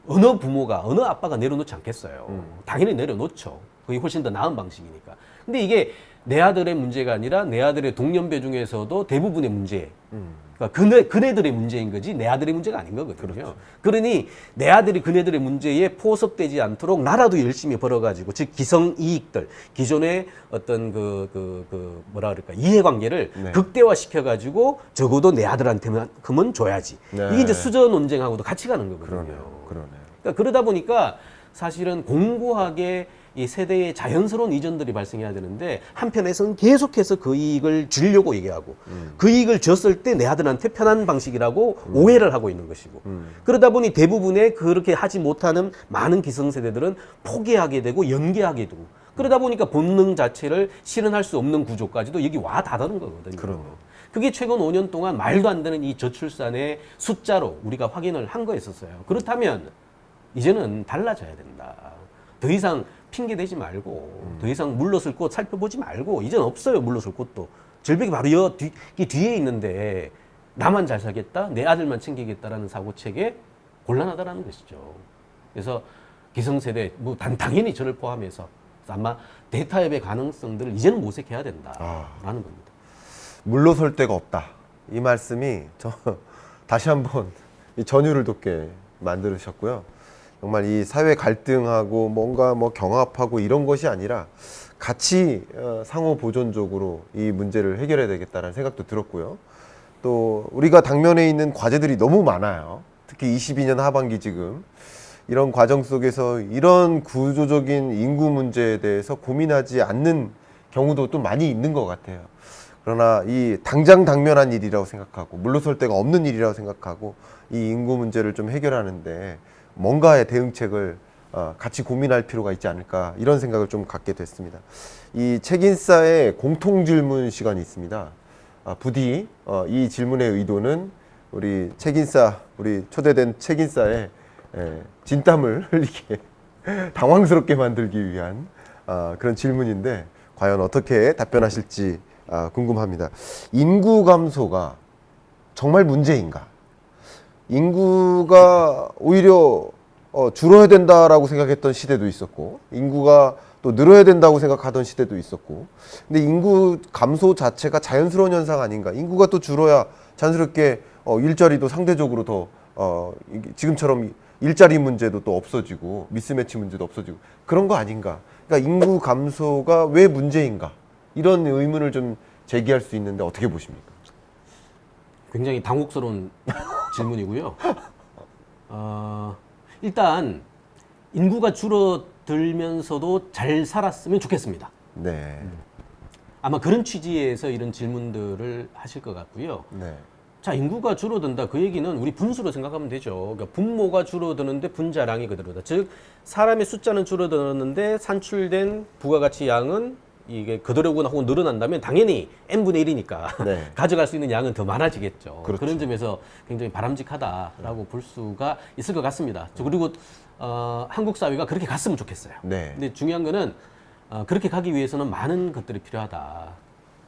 Speaker 2: 어느 부모가 어느 아빠가 내려놓지 않겠어요. 당연히 내려놓죠. 그게 훨씬 더 나은 방식이니까. 근데 이게 내 아들의 문제가 아니라 내 아들의 동년배 중에서도 대부분의 문제. 그러니까 그네들의 문제인 거지 내 아들의 문제가 아닌 거거든요.
Speaker 1: 그렇죠.
Speaker 2: 그러니 내 아들이 그네들의 문제에 포섭되지 않도록 나라도 열심히 벌어가지고 즉 기성 이익들 기존의 어떤 뭐라 그럴까 이해관계를
Speaker 1: 네.
Speaker 2: 극대화시켜가지고 적어도 내 아들한테만큼은 줘야지.
Speaker 1: 네.
Speaker 2: 이게 이제 수저 논쟁하고도 같이 가는 거거든요.
Speaker 1: 그러네요.
Speaker 2: 그러니까 그러다 보니까 사실은 공고하게 이 세대의 자연스러운 이전들이 발생해야 되는데 한편에서는 계속해서 그 이익을 주려고 얘기하고 그 이익을 줬을 때 내 아들한테 편한 방식이라고 오해를 하고 있는 것이고 그러다 보니 대부분의 그렇게 하지 못하는 많은 기성세대들은 포기하게 되고 연기하게 되고 그러다 보니까 본능 자체를 실현할 수 없는 구조까지도 여기 와 닿는 거거든요.
Speaker 1: 그러네요.
Speaker 2: 그게 최근 5년 동안 말도 안 되는 이 저출산의 숫자로 우리가 확인을 한 거였었어요. 그렇다면 이제는 달라져야 된다. 더 이상 핑계 대지 말고 더 이상 물러설 곳 살펴보지 말고 이제는 없어요. 물러설 곳도. 절벽이 바로 이 뒤에 있는데 나만 잘 살겠다, 내 아들만 챙기겠다라는 사고체계 곤란하다라는 것이죠. 그래서 기성세대, 뭐 당연히 저를 포함해서 아마 대타협의 가능성들을 이제는 모색해야 된다라는 겁니다.
Speaker 1: 물러설 데가 없다. 이 말씀이 다시 한번 이 전율을 돋게 만들으셨고요. 정말 이 사회 갈등하고 뭔가 뭐 경합하고 이런 것이 아니라 같이 상호 보존적으로 이 문제를 해결해야 되겠다는 생각도 들었고요. 또 우리가 당면에 있는 과제들이 너무 많아요. 특히 22년 하반기 지금 이런 과정 속에서 이런 구조적인 인구 문제에 대해서 고민하지 않는 경우도 또 많이 있는 것 같아요. 그러나 이 당면한 일이라고 생각하고 물러설 데가 없는 일이라고 생각하고 이 인구 문제를 좀 해결하는데 뭔가의 대응책을 같이 고민할 필요가 있지 않을까 이런 생각을 좀 갖게 됐습니다. 이 책인싸의 공통 질문 시간이 있습니다. 부디 이 질문의 의도는 우리 책인싸 우리 초대된 책인싸의 진땀을 흘리게 당황스럽게 만들기 위한 그런 질문인데 과연 어떻게 답변하실지 궁금합니다. 인구 감소가 정말 문제인가? 인구가 오히려 줄어야 된다라고 생각했던 시대도 있었고 인구가 또 늘어야 된다고 생각하던 시대도 있었고 근데 인구 감소 자체가 자연스러운 현상 아닌가? 인구가 또 줄어야 자연스럽게 일자리도 상대적으로 더 지금처럼 일자리 문제도 또 없어지고 미스매치 문제도 없어지고 그런 거 아닌가? 그러니까 인구 감소가 왜 문제인가? 이런 의문을 좀 제기할 수 있는데 어떻게 보십니까?
Speaker 2: 굉장히 당혹스러운 질문이고요. 일단 인구가 줄어들면서도 잘 살았으면 좋겠습니다.
Speaker 1: 네.
Speaker 2: 아마 그런 취지에서 이런 질문들을 하실 것 같고요.
Speaker 1: 네.
Speaker 2: 자, 인구가 줄어든다. 그 얘기는 우리 분수로 생각하면 되죠. 그러니까 분모가 줄어드는데 분자량이 그대로다. 즉, 사람의 숫자는 줄어들었는데 산출된 부가가치 양은 이게 그대로거나 혹은 늘어난다면 당연히 n분의 1이니까
Speaker 1: 네.
Speaker 2: 가져갈 수 있는 양은 더 많아지겠죠.
Speaker 1: 그렇죠.
Speaker 2: 그런 점에서 굉장히 바람직하다라고 볼 수가 있을 것 같습니다. 그리고 한국 사회가 그렇게 갔으면 좋겠어요.
Speaker 1: 네.
Speaker 2: 근데 중요한 거는 그렇게 가기 위해서는 많은 것들이 필요하다.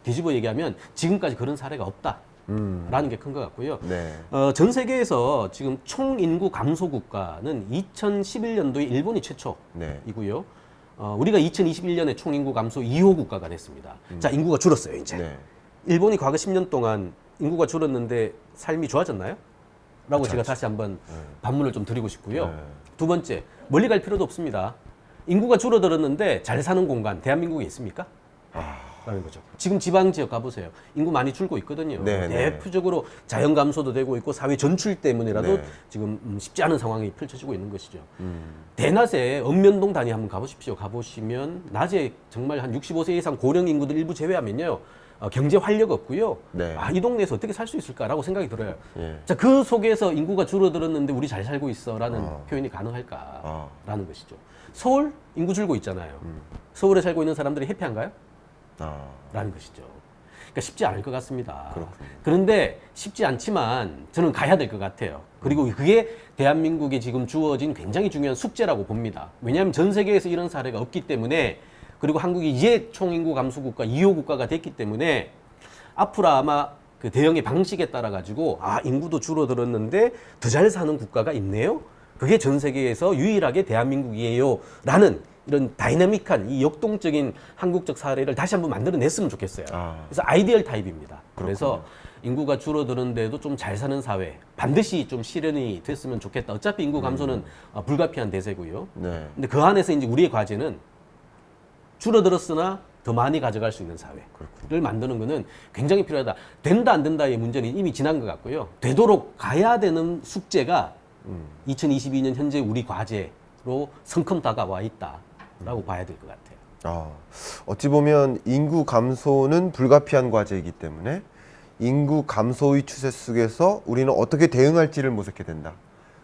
Speaker 2: 뒤집어 얘기하면 지금까지 그런 사례가 없다. 라는 게 큰 것 같고요.
Speaker 1: 네.
Speaker 2: 전 세계에서 지금 총 인구 감소 국가는 2011년도에 일본이 최초이고요. 우리가 2021년에 총 인구 감소 2호 국가가 됐습니다. 자, 인구가 줄었어요, 이제.
Speaker 1: 네.
Speaker 2: 일본이 과거 10년 동안 인구가 줄었는데 삶이 좋아졌나요? 라고 제가 다시 한번 반문을 좀 드리고 싶고요.
Speaker 1: 네.
Speaker 2: 두 번째, 멀리 갈 필요도 없습니다. 인구가 줄어들었는데 잘 사는 공간, 대한민국에 있습니까? 라는 거죠. 지금 지방 지역 가보세요. 인구 많이 줄고 있거든요.
Speaker 1: 네, 네.
Speaker 2: 대표적으로 자연 감소도 되고 있고 사회 전출 때문이라도
Speaker 1: 네.
Speaker 2: 지금 쉽지 않은 상황이 펼쳐지고 있는 것이죠. 대낮에 읍면동 단위 한번 가보십시오. 가보시면 낮에 정말 한 65세 이상 고령 인구들 일부 제외하면요. 경제 활력 없고요.
Speaker 1: 네.
Speaker 2: 아, 이 동네에서 어떻게 살 수 있을까라고 생각이 들어요.
Speaker 1: 예.
Speaker 2: 자, 그 속에서 인구가 줄어들었는데 우리 잘 살고 있어라는 표현이 가능할까라는 것이죠. 서울 인구 줄고 있잖아요. 서울에 살고 있는 사람들이 해피한가요? 라는 것이죠. 그러니까 쉽지 않을 것 같습니다.
Speaker 1: 그렇군요.
Speaker 2: 그런데 쉽지 않지만 저는 가야 될 것 같아요. 그리고 그게 대한민국에 지금 주어진 굉장히 중요한 숙제라고 봅니다. 왜냐하면 전 세계에서 이런 사례가 없기 때문에 그리고 한국이 이제 총인구 감소 국가 2호 국가가 됐기 때문에 앞으로 아마 그 대응의 방식에 따라 가지고 아 인구도 줄어들었는데 더 잘 사는 국가가 있네요. 그게 전 세계에서 유일하게 대한민국이에요라는 이런 다이내믹한 이 역동적인 한국적 사례를 다시 한번 만들어냈으면 좋겠어요. 그래서 아이디얼 타입입니다. 그래서 인구가 줄어드는데도 좀 잘 사는 사회 반드시 좀 실현이 됐으면 좋겠다. 어차피 인구 감소는 불가피한 대세고요.
Speaker 1: 네.
Speaker 2: 근데 그 안에서 이제 우리의 과제는 줄어들었으나 더 많이 가져갈 수 있는 사회를 만드는 것은 굉장히 필요하다. 된다 안 된다의 문제는 이미 지난 것 같고요. 되도록 가야 되는 숙제가 2022년 현재 우리 과제로 성큼 다가와 있다라고 봐야 될 것 같아요.
Speaker 1: 어찌 보면 인구 감소는 불가피한 과제이기 때문에 인구 감소의 추세 속에서 우리는 어떻게 대응할지를 모색해야 된다.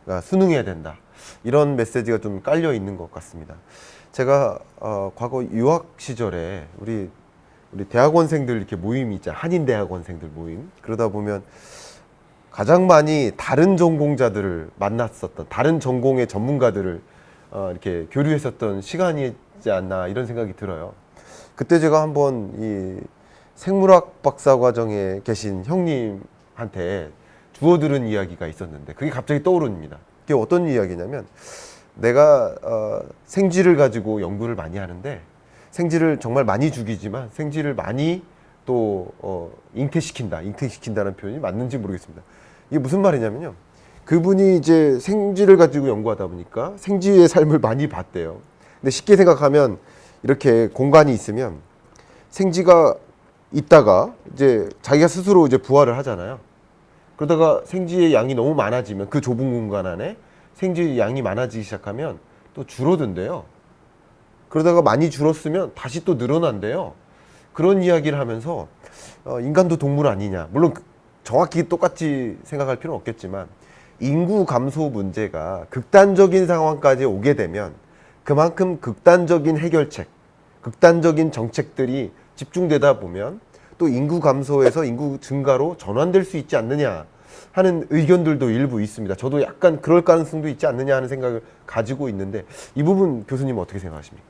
Speaker 1: 그러니까 순응해야 된다. 이런 메시지가 좀 깔려 있는 것 같습니다. 제가 과거 유학 시절에 우리 대학원생들 이렇게 모임이 있잖아요. 한인 대학원생들 모임. 그러다 보면 가장 많이 다른 전공자들을 만났었던 다른 전공의 전문가들을 이렇게 교류했었던 시간이지 않나 이런 생각이 들어요. 그때 제가 한번 이 생물학 박사 과정에 계신 형님한테 주워 들은 이야기가 있었는데 그게 갑자기 떠오릅니다. 그게 어떤 이야기냐면 내가 생쥐를 가지고 연구를 많이 하는데 생쥐를 정말 많이 죽이지만 생쥐를 많이 또 잉태시킨다는 표현이 맞는지 모르겠습니다. 이게 무슨 말이냐면요. 그분이 이제 생쥐를 가지고 연구하다 보니까 생쥐의 삶을 많이 봤대요. 근데 쉽게 생각하면 이렇게 공간이 있으면 생쥐가 있다가 이제 자기가 스스로 이제 부활을 하잖아요. 그러다가 생쥐의 양이 너무 많아지면 그 좁은 공간 안에 생쥐의 양이 많아지기 시작하면 또 줄어든대요. 그러다가 많이 줄었으면 다시 또 늘어난대요. 그런 이야기를 하면서 인간도 동물 아니냐. 물론 정확히 똑같이 생각할 필요는 없겠지만 인구 감소 문제가 극단적인 상황까지 오게 되면 그만큼 극단적인 해결책, 극단적인 정책들이 집중되다 보면 또 인구 감소에서 인구 증가로 전환될 수 있지 않느냐 하는 의견들도 일부 있습니다. 저도 약간 그럴 가능성도 있지 않느냐 하는 생각을 가지고 있는데 이 부분 교수님 어떻게 생각하십니까?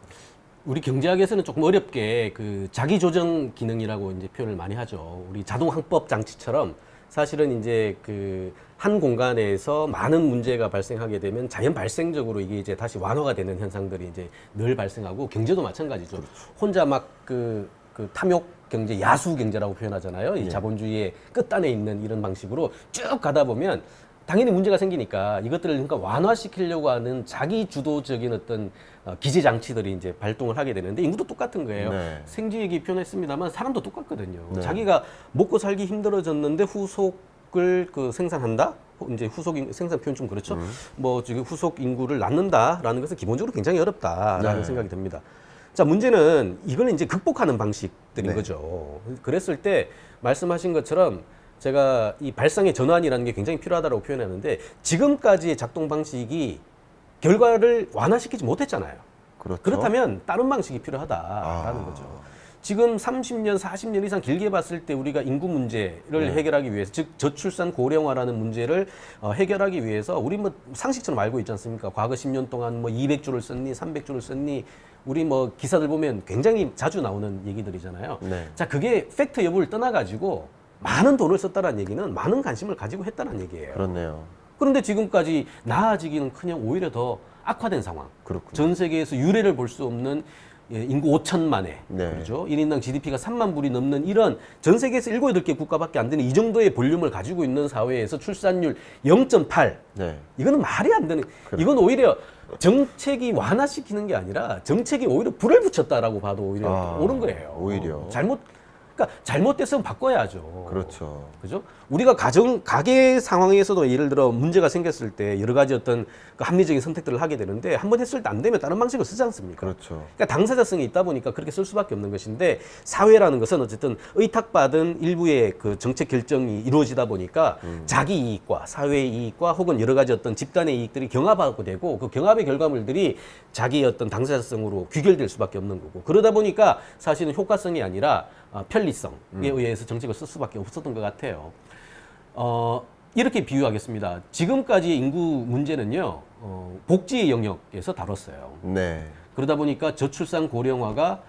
Speaker 2: 우리 경제학에서는 조금 어렵게 그 자기 조정 기능이라고 이제 표현을 많이 하죠. 우리 자동 항법 장치처럼 사실은 이제 그 한 공간에서 많은 문제가 발생하게 되면 자연 발생적으로 이게 이제 다시 완화가 되는 현상들이 이제 늘 발생하고 경제도 마찬가지죠. 혼자 막 그 탐욕 경제, 야수 경제라고 표현하잖아요. 이 자본주의의 끝단에 있는 이런 방식으로 쭉 가다 보면 당연히 문제가 생기니까 이것들을 그러니까 완화시키려고 하는 자기 주도적인 어떤 기재 장치들이 이제 발동을 하게 되는데 인구도 똑같은 거예요.
Speaker 1: 네.
Speaker 2: 생쥐 얘기 표현했습니다만 사람도 똑같거든요.
Speaker 1: 네.
Speaker 2: 자기가 먹고 살기 힘들어졌는데 후속을 그 생산한다? 이제 후속 생산 표현 좀 그렇죠. 뭐 지금 후속 인구를 낳는다라는 것은 기본적으로 굉장히 어렵다라는
Speaker 1: 네.
Speaker 2: 생각이 듭니다. 자, 문제는 이거는 이제 극복하는 방식들인
Speaker 1: 네.
Speaker 2: 거죠. 그랬을 때 말씀하신 것처럼 제가 이 발상의 전환이라는 게 굉장히 필요하다고 표현하는데 지금까지의 작동 방식이 결과를 완화시키지 못했잖아요.
Speaker 1: 그렇죠.
Speaker 2: 그렇다면 다른 방식이 필요하다라는 거죠. 지금 30년, 40년 이상 길게 봤을 때 우리가 인구 문제를 해결하기 위해서, 즉 저출산 고령화라는 문제를 해결하기 위해서 우리 뭐 상식처럼 알고 있지 않습니까? 과거 10년 동안 뭐 200조를 썼니, 300조를 썼니, 우리 뭐 기사들 보면 굉장히 자주 나오는 얘기들이잖아요.
Speaker 1: 네.
Speaker 2: 자, 그게 팩트 여부를 떠나가지고 많은 돈을 썼다는 얘기는 많은 관심을 가지고 했다는 얘기예요.
Speaker 1: 그렇네요.
Speaker 2: 그런데 지금까지 나아지기는커녕 오히려 더 악화된 상황.
Speaker 1: 그렇군요.
Speaker 2: 전 세계에서 유례를 볼 수 없는 인구 5천만에
Speaker 1: 네.
Speaker 2: 그렇죠. 1인당 GDP가 3만 불이 넘는 이런 전 세계에서 7, 8개 국가밖에 안 되는 이 정도의 볼륨을 가지고 있는 사회에서 출산율 0.8.
Speaker 1: 네.
Speaker 2: 이거는 말이 안 되는. 이건 오히려 정책이 완화시키는 게 아니라 정책이 오히려 불을 붙였다라고 봐도 오히려 옳은 거예요.
Speaker 1: 오히려.
Speaker 2: 그러니까 잘못됐으면 바꿔야죠.
Speaker 1: 그렇죠.
Speaker 2: 그죠? 우리가 가계 상황에서도 예를 들어 문제가 생겼을 때 여러 가지 어떤 그 합리적인 선택들을 하게 되는데 한 번 했을 때 안 되면 다른 방식을 쓰지 않습니까?
Speaker 1: 그렇죠.
Speaker 2: 그러니까 당사자성이 있다 보니까 그렇게 쓸 수밖에 없는 것인데 사회라는 것은 어쨌든 의탁받은 일부의 그 정책 결정이 이루어지다 보니까 자기 이익과 사회의 이익과 혹은 여러 가지 어떤 집단의 이익들이 경합하고 되고 그 경합의 결과물들이 자기의 어떤 당사자성으로 귀결될 수밖에 없는 거고 그러다 보니까 사실은 효과성이 아니라 편리성에 의해서 정책을 쓸 수밖에 없었던 것 같아요. 이렇게 비유하겠습니다. 지금까지의 인구 문제는요, 복지의 영역에서 다뤘어요.
Speaker 1: 네.
Speaker 2: 그러다 보니까 저출산 고령화가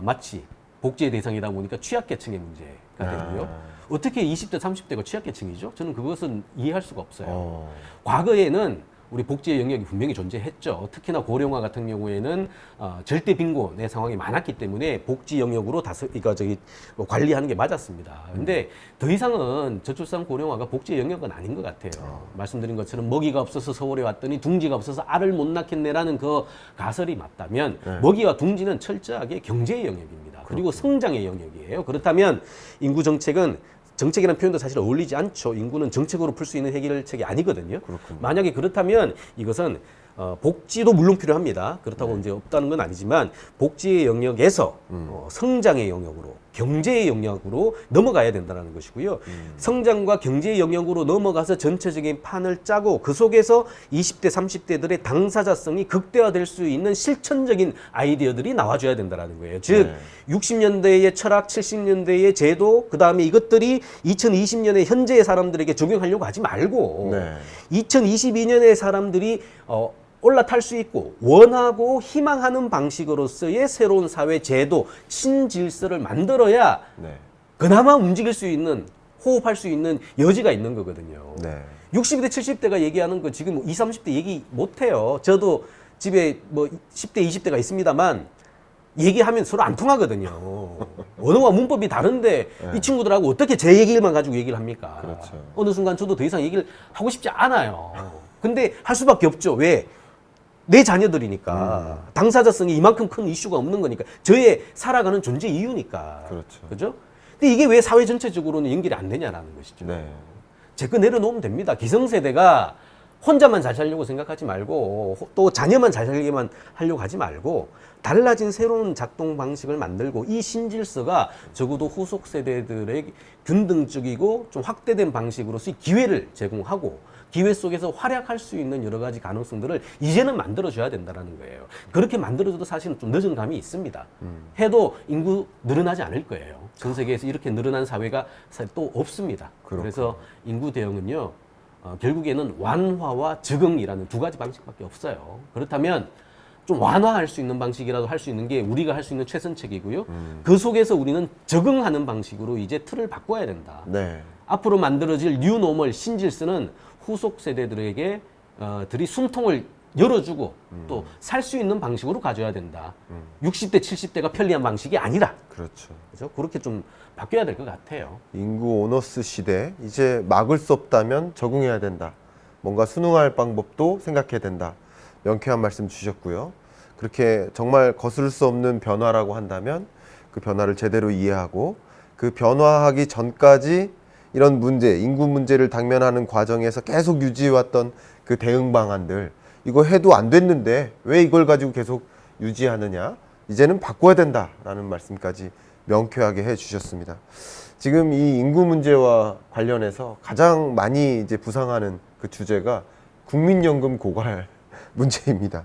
Speaker 2: 마치 복지의 대상이다 보니까 취약계층의 문제가 되고요. 어떻게 20대, 30대가 취약계층이죠? 저는 그것은 이해할 수가 없어요. 과거에는 우리 복지의 영역이 분명히 존재했죠. 특히나 고령화 같은 경우에는 절대 빈곤의 상황이 많았기 때문에 복지 영역으로 관리하는 게 맞았습니다. 근데 더 이상은 저출산 고령화가 복지의 영역은 아닌 것 같아요. 말씀드린 것처럼 먹이가 없어서 서울에 왔더니 둥지가 없어서 알을 못 낳겠네라는 그 가설이 맞다면 먹이와 둥지는 철저하게 경제의 영역입니다. 그리고 성장의 영역이에요. 그렇다면 인구 정책이라는 표현도 사실 어울리지 않죠. 인구는 정책으로 풀 수 있는 해결책이 아니거든요.
Speaker 1: 그렇군요.
Speaker 2: 만약에 그렇다면 이것은 복지도 물론 필요합니다. 그렇다고 이제 없다는 건 아니지만 복지의 영역에서 성장의 영역으로 경제의 영역으로 넘어가야 된다는 것이고요. 성장과 경제의 영역으로 넘어가서 전체적인 판을 짜고 그 속에서 20대, 30대들의 당사자성이 극대화될 수 있는 실천적인 아이디어들이 나와줘야 된다는 거예요. 즉 60년대의 철학, 70년대의 제도, 그 다음에 이것들이 2020년에 현재의 사람들에게 적용하려고 하지 말고 2022년의 사람들이 올라탈 수 있고 원하고 희망하는 방식으로서의 새로운 사회 제도, 신질서를 만들어야 그나마 움직일 수 있는, 호흡할 수 있는 여지가 있는 거거든요. 60대, 70대가 얘기하는 거 지금 20, 30대 얘기 못해요. 저도 집에 뭐 10대, 20대가 있습니다만 얘기하면 서로 안 통하거든요. 언어와 문법이 다른데 이 친구들하고 어떻게 제 얘기만 가지고 얘기를 합니까?
Speaker 1: 그렇죠.
Speaker 2: 어느 순간 저도 더 이상 얘기를 하고 싶지 않아요. 근데 할 수밖에 없죠. 왜? 내 자녀들이니까 당사자성이 이만큼 큰 이슈가 없는 거니까 저의 살아가는 존재 이유니까
Speaker 1: 그렇죠.
Speaker 2: 그죠? 근데 이게 왜 사회 전체적으로는 연결이 안 되냐라는 것이죠. 제 거 내려놓으면 됩니다. 기성세대가 혼자만 잘 살려고 생각하지 말고 또 자녀만 잘 살게만 하려고 하지 말고 달라진 새로운 작동 방식을 만들고 이 신질서가 적어도 후속 세대들의 균등적이고 좀 확대된 방식으로서의 기회를 제공하고 기회 속에서 활약할 수 있는 여러 가지 가능성들을 이제는 만들어줘야 된다는 거예요. 그렇게 만들어줘도 사실은 좀 늦은 감이 있습니다. 해도 인구 늘어나지 않을 거예요. 전 세계에서 이렇게 늘어난 사회가 사실 또 없습니다. 그래서 인구 대응은요, 결국에는 완화와 적응이라는 두 가지 방식밖에 없어요. 그렇다면 좀 완화할 수 있는 방식이라도 할 수 있는 게 우리가 할 수 있는 최선책이고요. 그 속에서 우리는 적응하는 방식으로 이제 틀을 바꿔야 된다. 앞으로 만들어질 뉴노멀 신질서는 후속 세대들에게 들이 숨통을 열어주고 또 살 수 있는 방식으로 가져야 된다. 60대, 70대가 편리한 방식이 아니라. 그렇죠. 그렇게 좀 바뀌어야 될 것 같아요.
Speaker 1: 인구 오너스 시대, 이제 막을 수 없다면 적응해야 된다. 뭔가 순응할 방법도 생각해야 된다. 명쾌한 말씀 주셨고요. 그렇게 정말 거스를 수 없는 변화라고 한다면 그 변화를 제대로 이해하고 그 변화하기 전까지 이런 문제, 인구 문제를 당면하는 과정에서 계속 유지해왔던 그 대응 방안들, 이거 해도 안 됐는데 왜 이걸 가지고 계속 유지하느냐? 이제는 바꿔야 된다라는 말씀까지 명쾌하게 해주셨습니다. 지금 이 인구 문제와 관련해서 가장 많이 이제 부상하는 그 주제가 국민연금 고갈 문제입니다.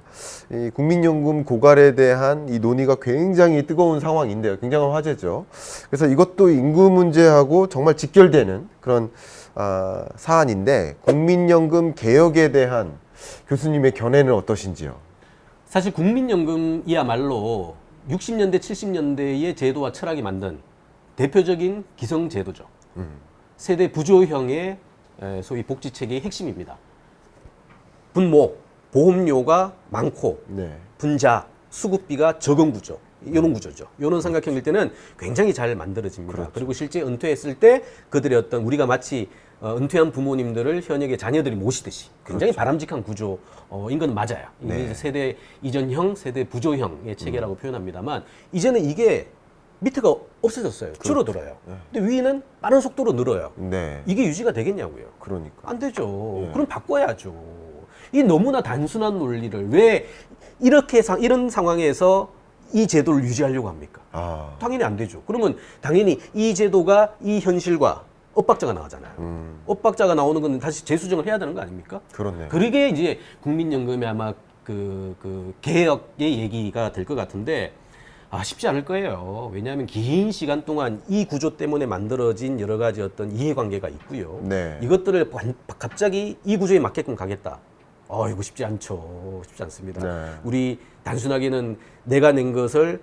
Speaker 1: 이 국민연금 고갈에 대한 이 논의가 굉장히 뜨거운 상황인데요. 굉장한 화제죠. 그래서 이것도 인구 문제하고 정말 직결되는 그런 사안인데 국민연금 개혁에 대한 교수님의 견해는 어떠신지요?
Speaker 2: 사실 국민연금이야말로 60년대, 70년대의 제도와 철학이 만든 대표적인 기성제도죠. 세대 부조형의 소위 복지체계의 핵심입니다. 분모, 보험료가 많고 분자, 수급비가 적은 구조. 이런 구조죠. 이런 삼각형일 때는 굉장히 잘 만들어집니다.
Speaker 1: 그렇죠.
Speaker 2: 그리고 실제 은퇴했을 때 그들의 어떤 우리가 마치 은퇴한 부모님들을 현역의 자녀들이 모시듯이 굉장히 바람직한 구조인 건 맞아요. 이게
Speaker 1: 네.
Speaker 2: 이제 세대 이전형, 세대 부조형의 체계라고 표현합니다만 이제는 이게 밑에가 없어졌어요. 줄어들어요. 근데 위는 빠른 속도로 늘어요.
Speaker 1: 네.
Speaker 2: 이게 유지가 되겠냐고요.
Speaker 1: 그러니까.
Speaker 2: 안 되죠.
Speaker 1: 예.
Speaker 2: 그럼 바꿔야죠. 이 너무나 단순한 논리를 왜 이런 상황에서 이 제도를 유지하려고 합니까?
Speaker 1: 아.
Speaker 2: 당연히 안 되죠. 그러면 당연히 이 제도가 이 현실과 엇박자가 나가잖아요. 엇박자가 나오는 건 다시 재수정을 해야 되는 거 아닙니까?
Speaker 1: 그렇네요.
Speaker 2: 그러게 이제 국민연금이 아마 그 개혁의 얘기가 될 것 같은데 쉽지 않을 거예요. 왜냐하면 긴 시간 동안 이 구조 때문에 만들어진 여러 가지 어떤 이해관계가 있고요.
Speaker 1: 네.
Speaker 2: 이것들을 갑자기 이 구조에 맞게끔 가겠다. 이거 쉽지 않죠. 쉽지 않습니다.
Speaker 1: 네.
Speaker 2: 우리 단순하게는 내가 낸 것을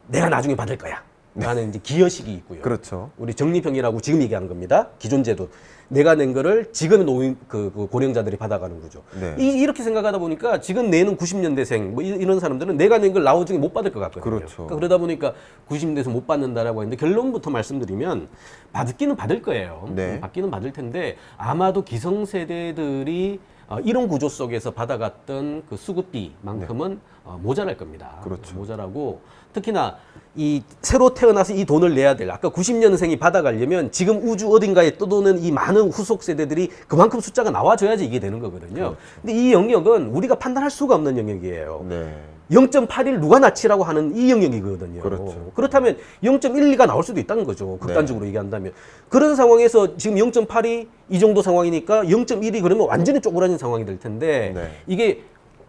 Speaker 2: 내가 나중에 받을 거야. 라는 이제 기여식이 있고요.
Speaker 1: 그렇죠.
Speaker 2: 우리 적립형이라고 지금 얘기하는 겁니다. 기존 제도. 내가 낸 거를 지금의 노인, 그 고령자들이 받아가는 거죠.
Speaker 1: 네.
Speaker 2: 이렇게 생각하다 보니까 지금 내는 90년대생, 뭐 이런 사람들은 내가 낸 걸 나중에 못 받을 것 같거든요.
Speaker 1: 그렇죠.
Speaker 2: 그러니까 그러다 보니까 90년대에서 못 받는다라고 했는데 결론부터 말씀드리면 받기는 받을 거예요.
Speaker 1: 네.
Speaker 2: 받기는 받을 텐데 아마도 기성세대들이 이런 구조 속에서 받아갔던 그 수급비만큼은 모자랄 겁니다.
Speaker 1: 그렇죠.
Speaker 2: 모자라고 특히나 이 새로 태어나서 이 돈을 내야 될 아까 90년생이 받아가려면 지금 우주 어딘가에 떠도는 이 많은 후속 세대들이 그만큼 숫자가 나와줘야지 이게 되는 거거든요.
Speaker 1: 그렇죠.
Speaker 2: 근데 이 영역은 우리가 판단할 수가 없는 영역이에요.
Speaker 1: 네.
Speaker 2: 0.81 누가 낫지라고 하는 이 영역이거든요.
Speaker 1: 그렇죠.
Speaker 2: 그렇다면 0.12가 나올 수도 있다는 거죠. 극단적으로 얘기한다면. 그런 상황에서 지금 0.82 이 정도 상황이니까 0.1이 그러면 완전히 쪼그라진 상황이 될 텐데
Speaker 1: 네.
Speaker 2: 이게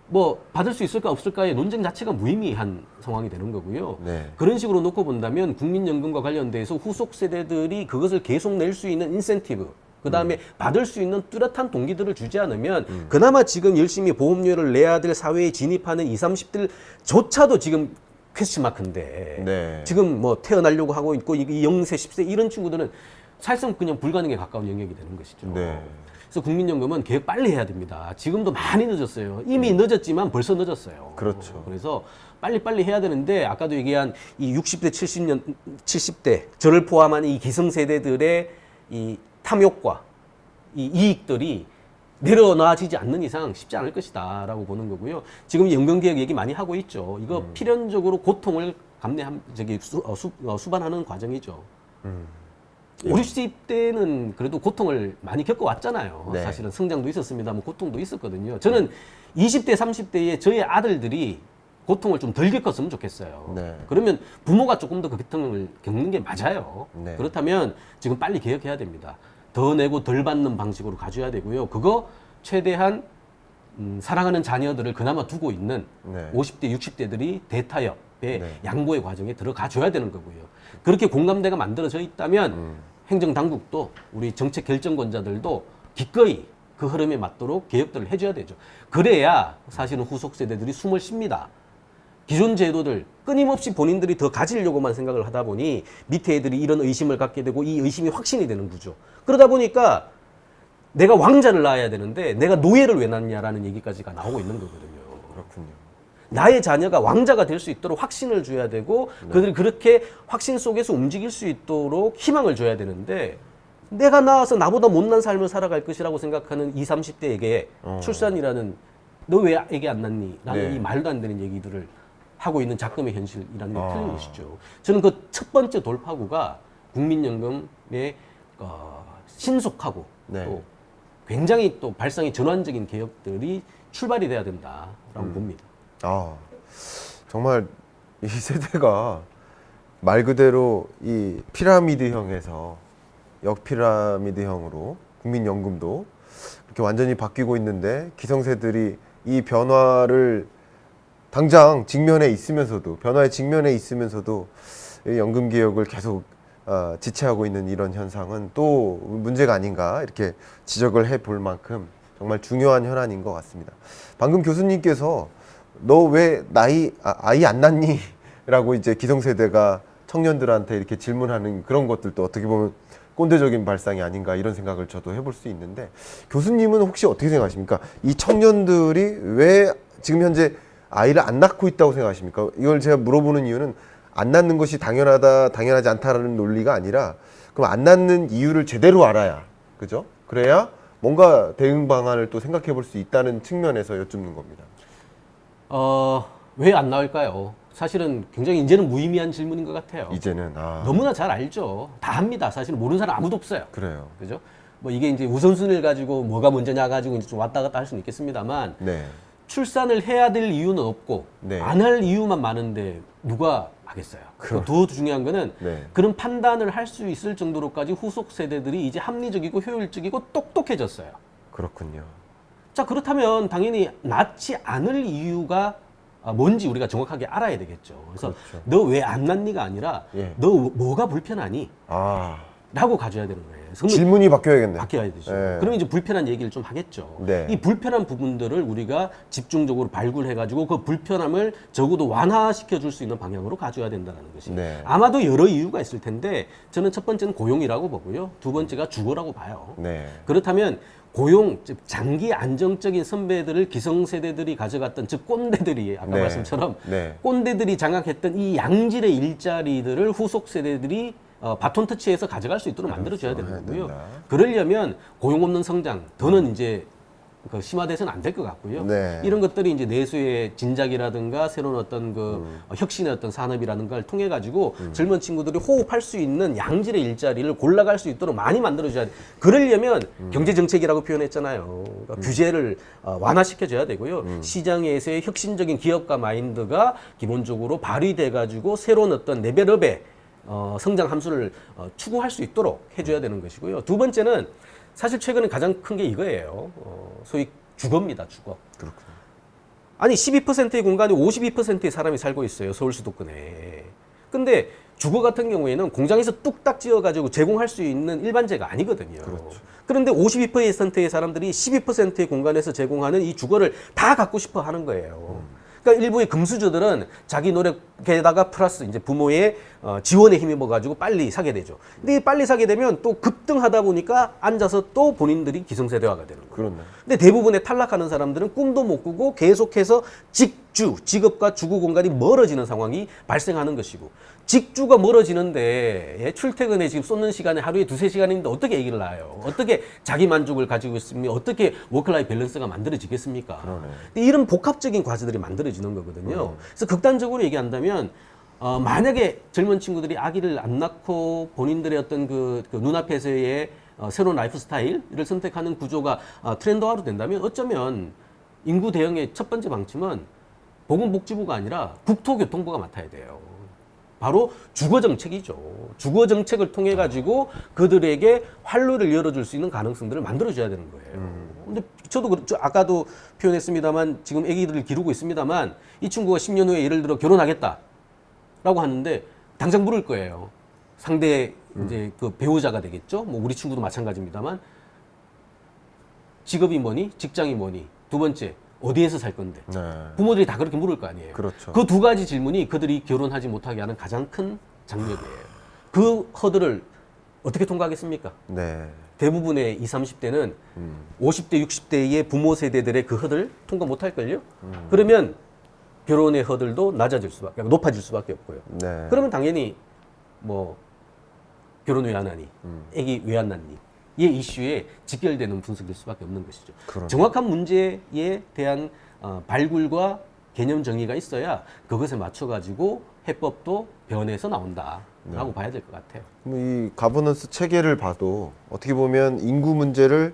Speaker 2: 뭐 받을 수 있을까 없을까의 논쟁 자체가 무의미한 상황이 되는 거고요.
Speaker 1: 네.
Speaker 2: 그런 식으로 놓고 본다면 국민연금과 관련돼서 후속 세대들이 그것을 계속 낼 수 있는 인센티브 그 다음에 받을 수 있는 뚜렷한 동기들을 주지 않으면 그나마 지금 열심히 보험료를 내야 될 사회에 진입하는 20, 30대조차도 지금 퀘스천 마크인데
Speaker 1: 네.
Speaker 2: 지금 뭐 태어나려고 하고 있고 이 0세, 10세 이런 친구들은 사실상 그냥 불가능에 가까운 영역이 되는 것이죠.
Speaker 1: 네.
Speaker 2: 그래서 국민연금은 계획 빨리 해야 됩니다. 지금도 많이 늦었어요. 이미 늦었지만 벌써 늦었어요.
Speaker 1: 그렇죠.
Speaker 2: 그래서 빨리빨리 해야 되는데 아까도 얘기한 이 60대, 70대 저를 포함한 이 기성세대들의 이 탐욕과 이 이익들이 내려놔지지 않는 이상 쉽지 않을 것이다라고 보는 거고요. 지금 연금개혁 얘기 많이 하고 있죠. 이거 필연적으로 고통을 수반하는 과정이죠. 50, 대는 그래도 고통을 많이 겪어왔잖아요.
Speaker 1: 네.
Speaker 2: 사실은 성장도 있었습니다만 고통도 있었거든요. 저는 20대, 30대에 저희 아들들이 고통을 좀 덜 겪었으면 좋겠어요.
Speaker 1: 네.
Speaker 2: 그러면 부모가 조금 더 그 고통을 겪는 게 맞아요.
Speaker 1: 네.
Speaker 2: 그렇다면 지금 빨리 개혁해야 됩니다. 더 내고 덜 받는 방식으로 가져야 되고요. 그거 최대한 사랑하는 자녀들을 그나마 두고 있는
Speaker 1: 네.
Speaker 2: 50대, 60대들이 대타협의
Speaker 1: 네.
Speaker 2: 양보의 과정에 들어가 줘야 되는 거고요. 그렇게 공감대가 만들어져 있다면 행정당국도 우리 정책 결정권자들도 기꺼이 그 흐름에 맞도록 개혁들을 해줘야 되죠. 그래야 사실은 후속 세대들이 숨을 쉽니다. 기존 제도들 끊임없이 본인들이 더 가지려고만 생각을 하다 보니 밑에 애들이 이런 의심을 갖게 되고 이 의심이 확신이 되는 구조. 그러다 보니까 내가 왕자를 낳아야 되는데 내가 노예를 왜 낳냐라는 얘기까지가 나오고 있는 거거든요.
Speaker 1: 그렇군요.
Speaker 2: 나의 자녀가 왕자가 될 수 있도록 확신을 줘야 되고 그들이 그렇게 확신 속에서 움직일 수 있도록 희망을 줘야 되는데 내가 낳아서 나보다 못난 삶을 살아갈 것이라고 생각하는 20, 30대에게 출산이라는 너 왜 애기 안 낳니? 라는
Speaker 1: 네.
Speaker 2: 이 말도 안 되는 얘기들을 하고 있는 작금의 현실이라는 게 틀린 것이죠. 저는 그 첫 번째 돌파구가 국민연금의 신속하고
Speaker 1: 네.
Speaker 2: 또 굉장히 또 발상이 전환적인 개혁들이 출발이 돼야 된다라고 봅니다.
Speaker 1: 정말 이 세대가 말 그대로 이 피라미드형에서 역피라미드형으로 국민연금도 이렇게 완전히 바뀌고 있는데 기성세들이 이 변화를 당장 직면에 있으면서도 변화의 직면에 있으면서도 이 연금 개혁을 계속 지체하고 있는 이런 현상은 또 문제가 아닌가 이렇게 지적을 해볼 만큼 정말 중요한 현안인 것 같습니다. 방금 교수님께서 너 왜 아이 안 낳니? 라고 이제 기성세대가 청년들한테 이렇게 질문하는 그런 것들도 어떻게 보면 꼰대적인 발상이 아닌가 이런 생각을 저도 해볼 수 있는데 교수님은 혹시 어떻게 생각하십니까? 이 청년들이 왜 지금 현재 아이를 안 낳고 있다고 생각하십니까? 이걸 제가 물어보는 이유는 안 낳는 것이 당연하다, 당연하지 않다라는 논리가 아니라 그럼 안 낳는 이유를 제대로 알아야, 그죠? 그래야 뭔가 대응 방안을 또 생각해 볼 수 있다는 측면에서 여쭙는 겁니다.
Speaker 2: 왜 안 나올까요? 사실은 굉장히 이제는 무의미한 질문인 것 같아요.
Speaker 1: 이제는
Speaker 2: 너무나 잘 알죠. 다 합니다. 사실은 모르는 사람 아무도 없어요.
Speaker 1: 그래요.
Speaker 2: 그죠? 뭐 이게 이제 우선순위를 가지고 뭐가 먼저냐 가지고 이제 좀 왔다 갔다 할 수는 있겠습니다만
Speaker 1: 네.
Speaker 2: 출산을 해야 될 이유는 없고
Speaker 1: 네.
Speaker 2: 안 할 이유만 많은데 누가 하겠어요. 더 중요한 거는
Speaker 1: 네.
Speaker 2: 그런 판단을 할 수 있을 정도로까지 후속 세대들이 이제 합리적이고 효율적이고 똑똑해졌어요.
Speaker 1: 그렇군요.
Speaker 2: 자, 그렇다면 당연히 낳지 않을 이유가 뭔지 우리가 정확하게 알아야 되겠죠. 그래서
Speaker 1: 그렇죠.
Speaker 2: 너 왜 안 낳니가 아니라
Speaker 1: 예.
Speaker 2: 너 뭐가 불편하니?
Speaker 1: 아,
Speaker 2: 라고 가져야 되는 거예요.
Speaker 1: 질문이 바뀌어야겠네요.
Speaker 2: 바뀌어야 되죠.
Speaker 1: 예.
Speaker 2: 그러면 이제 불편한 얘기를 좀 하겠죠.
Speaker 1: 네.
Speaker 2: 이 불편한 부분들을 우리가 집중적으로 발굴해가지고 그 불편함을 적어도 완화시켜 줄 수 있는 방향으로 가져야 된다는 것이.
Speaker 1: 네.
Speaker 2: 아마도 여러 이유가 있을 텐데 저는 첫 번째는 고용이라고 보고요. 두 번째가 주거라고 봐요.
Speaker 1: 네.
Speaker 2: 그렇다면 고용, 즉 장기 안정적인 선배들을 기성세대들이 가져갔던 즉 꼰대들이 아까
Speaker 1: 네.
Speaker 2: 말씀처럼
Speaker 1: 네.
Speaker 2: 꼰대들이 장악했던 이 양질의 일자리들을 후속 세대들이 바톤 터치해서 가져갈 수 있도록 만들어줘야 되는
Speaker 1: 해야
Speaker 2: 거고요.
Speaker 1: 된다.
Speaker 2: 그러려면 고용 없는 성장, 더는 이제 심화돼서는 안 될 것 같고요.
Speaker 1: 네.
Speaker 2: 이런 것들이 이제 내수의 진작이라든가 새로운 어떤 혁신의 어떤 산업이라든가를 통해 가지고 젊은 친구들이 호흡할 수 있는 양질의 일자리를 골라갈 수 있도록 많이 만들어줘야 돼. 그러려면 경제 정책이라고 표현했잖아요. 그러니까 규제를 완화시켜줘야 되고요. 시장에서의 혁신적인 기업가 마인드가 기본적으로 발휘돼 가지고 새로운 어떤 레벨업의 성장 함수를 추구할 수 있도록 해줘야 되는 것이고요. 두 번째는 사실 최근에 가장 큰 게 이거예요. 소위 주거입니다, 주거.
Speaker 1: 그렇군요.
Speaker 2: 아니, 12%의 공간에 52%의 사람이 살고 있어요, 서울 수도권에. 근데 주거 같은 경우에는 공장에서 뚝딱 지어가지고 제공할 수 있는 일반재가 아니거든요.
Speaker 1: 그렇죠.
Speaker 2: 그런데 52%의 사람들이 12%의 공간에서 제공하는 이 주거를 다 갖고 싶어 하는 거예요. 그러니까 일부의 금수저들은 자기 노력에다가 플러스 이제 부모의 지원에 힘입어가지고 빨리 사게 되죠. 근데 빨리 사게 되면 또 급등하다 보니까 앉아서 또 본인들이 기성세대화가 되는 거예요.
Speaker 1: 그렇네.
Speaker 2: 근데 대부분의 탈락하는 사람들은 꿈도 못 꾸고 계속해서 직업과 주거 공간이 멀어지는 상황이 발생하는 것이고, 직주가 멀어지는데 출퇴근에 지금 쏟는 시간에 하루에 2-3시간인데 어떻게 아기를 낳아요? 어떻게 자기 만족을 가지고 있으면 어떻게 워크라이프 밸런스가 만들어지겠습니까?
Speaker 1: 그러네.
Speaker 2: 근데 이런 복합적인 과제들이 만들어지는 거거든요. 그래서 극단적으로 얘기한다면 만약에 젊은 친구들이 아기를 안 낳고 본인들의 어떤 그 눈앞에서의 새로운 라이프 스타일을 선택하는 구조가 트렌드화로 된다면 어쩌면 인구 대응의 첫 번째 방침은 보건복지부가 아니라 국토교통부가 맡아야 돼요. 바로 주거 정책이죠. 주거 정책을 통해 가지고 그들에게 활로를 열어줄 수 있는 가능성들을 만들어줘야 되는 거예요. 근데 저도 아까도 표현했습니다만 지금 아기들을 기르고 있습니다만 이 친구가 10년 후에 예를 들어 결혼하겠다라고 하는데 당장 물을 거예요. 상대 이제 그 배우자가 되겠죠. 뭐 우리 친구도 마찬가지입니다만 직업이 뭐니, 직장이 뭐니, 두 번째 어디에서 살 건데.
Speaker 1: 네.
Speaker 2: 부모들이 다 그렇게 물을 거 아니에요.
Speaker 1: 그렇죠.
Speaker 2: 그 두 가지 질문이 그들이 결혼하지 못하게 하는 가장 큰 장벽이에요. 그 허들을 어떻게 통과하겠습니까?
Speaker 1: 네.
Speaker 2: 대부분의 20, 30대는 50대, 60대의 부모 세대들의 그 허들 통과 못할걸요? 그러면 결혼의 허들도 높아질 수밖에 없고요.
Speaker 1: 네.
Speaker 2: 그러면 당연히 뭐 결혼 왜 안 하니? 애기 왜 안 낳니? 이 이슈에 직결되는 분석일 수밖에 없는 것이죠.
Speaker 1: 그러네.
Speaker 2: 정확한 문제에 대한 발굴과 개념 정의가 있어야 그것에 맞춰가지고 해법도 변해서 나온다라고 봐야 될 것 같아요.
Speaker 1: 이 가버넌스 체계를 봐도 어떻게 보면 인구 문제를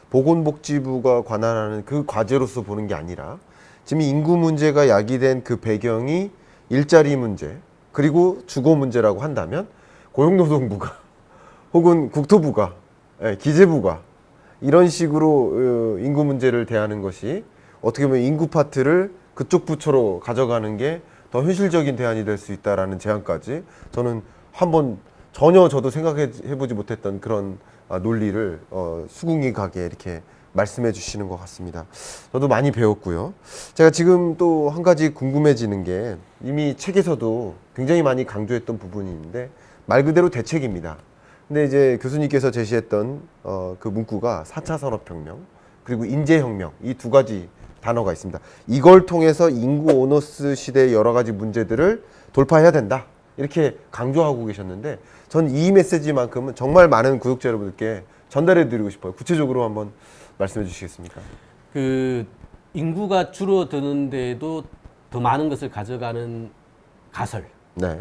Speaker 1: 보건복지부가 관할하는 그 과제로서 보는 게 아니라 지금 인구 문제가 야기된 그 배경이 일자리 문제 그리고 주거 문제라고 한다면 고용노동부가 혹은 국토부가 기재부가 이런 식으로 인구 문제를 대하는 것이 어떻게 보면 인구 파트를 그쪽 부처로 가져가는 게 더 현실적인 대안이 될 수 있다라는 제안까지 저는 한번 전혀 저도 생각해보지 못했던 그런 논리를 수긍이 가게 이렇게 말씀해 주시는 것 같습니다. 저도 많이 배웠고요. 제가 지금 또 한 가지 궁금해지는 게 이미 책에서도 굉장히 많이 강조했던 부분이 있는데 말 그대로 대책입니다. 근데 이제 교수님께서 제시했던 그 문구가 4차 산업혁명 그리고 인재혁명 이 두 가지 단어가 있습니다. 이걸 통해서 인구 오너스 시대의 여러 가지 문제들을 돌파해야 된다. 이렇게 강조하고 계셨는데 전 이 메시지만큼은 정말 많은 구독자 여러분들께 전달해 드리고 싶어요. 구체적으로 한번 말씀해 주시겠습니까?
Speaker 2: 그 인구가 줄어드는데도 더 많은 것을 가져가는 가설,
Speaker 1: 네.